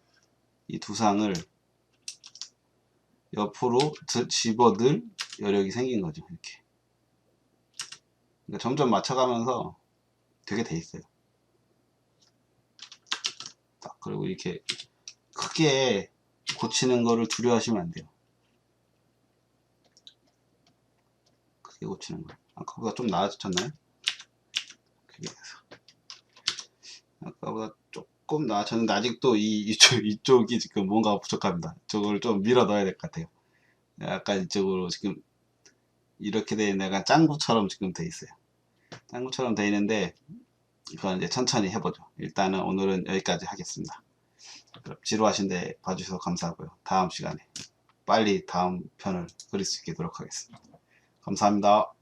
이 두상을 옆으로 집어넣을 여력이 생긴 거죠. 이렇게. 그러니까 점점 맞춰가면서 되게 돼 있어요. 딱 그리고 이렇게 크게 고치는 거를 두려워하시면 안 돼요. 크게 고치는 거. 아까보다 좀 나아졌나요? 크게 해서. 아까보다 조금 나아졌는데 아직도 이쪽이 지금 뭔가 부족합니다. 이쪽을 좀 밀어 넣어야 될 것 같아요. 약간 이쪽으로 지금 이렇게 돼 있는 약간 짱구처럼 지금 돼 있어요. 짱구처럼 돼 있는데 이건 이제 천천히 해보죠. 일단은 오늘은 여기까지 하겠습니다. 그럼 지루하신데 봐주셔서 감사하고요. 다음 시간에 빨리 다음 편을 그릴 수 있게 노력하겠습니다. 감사합니다.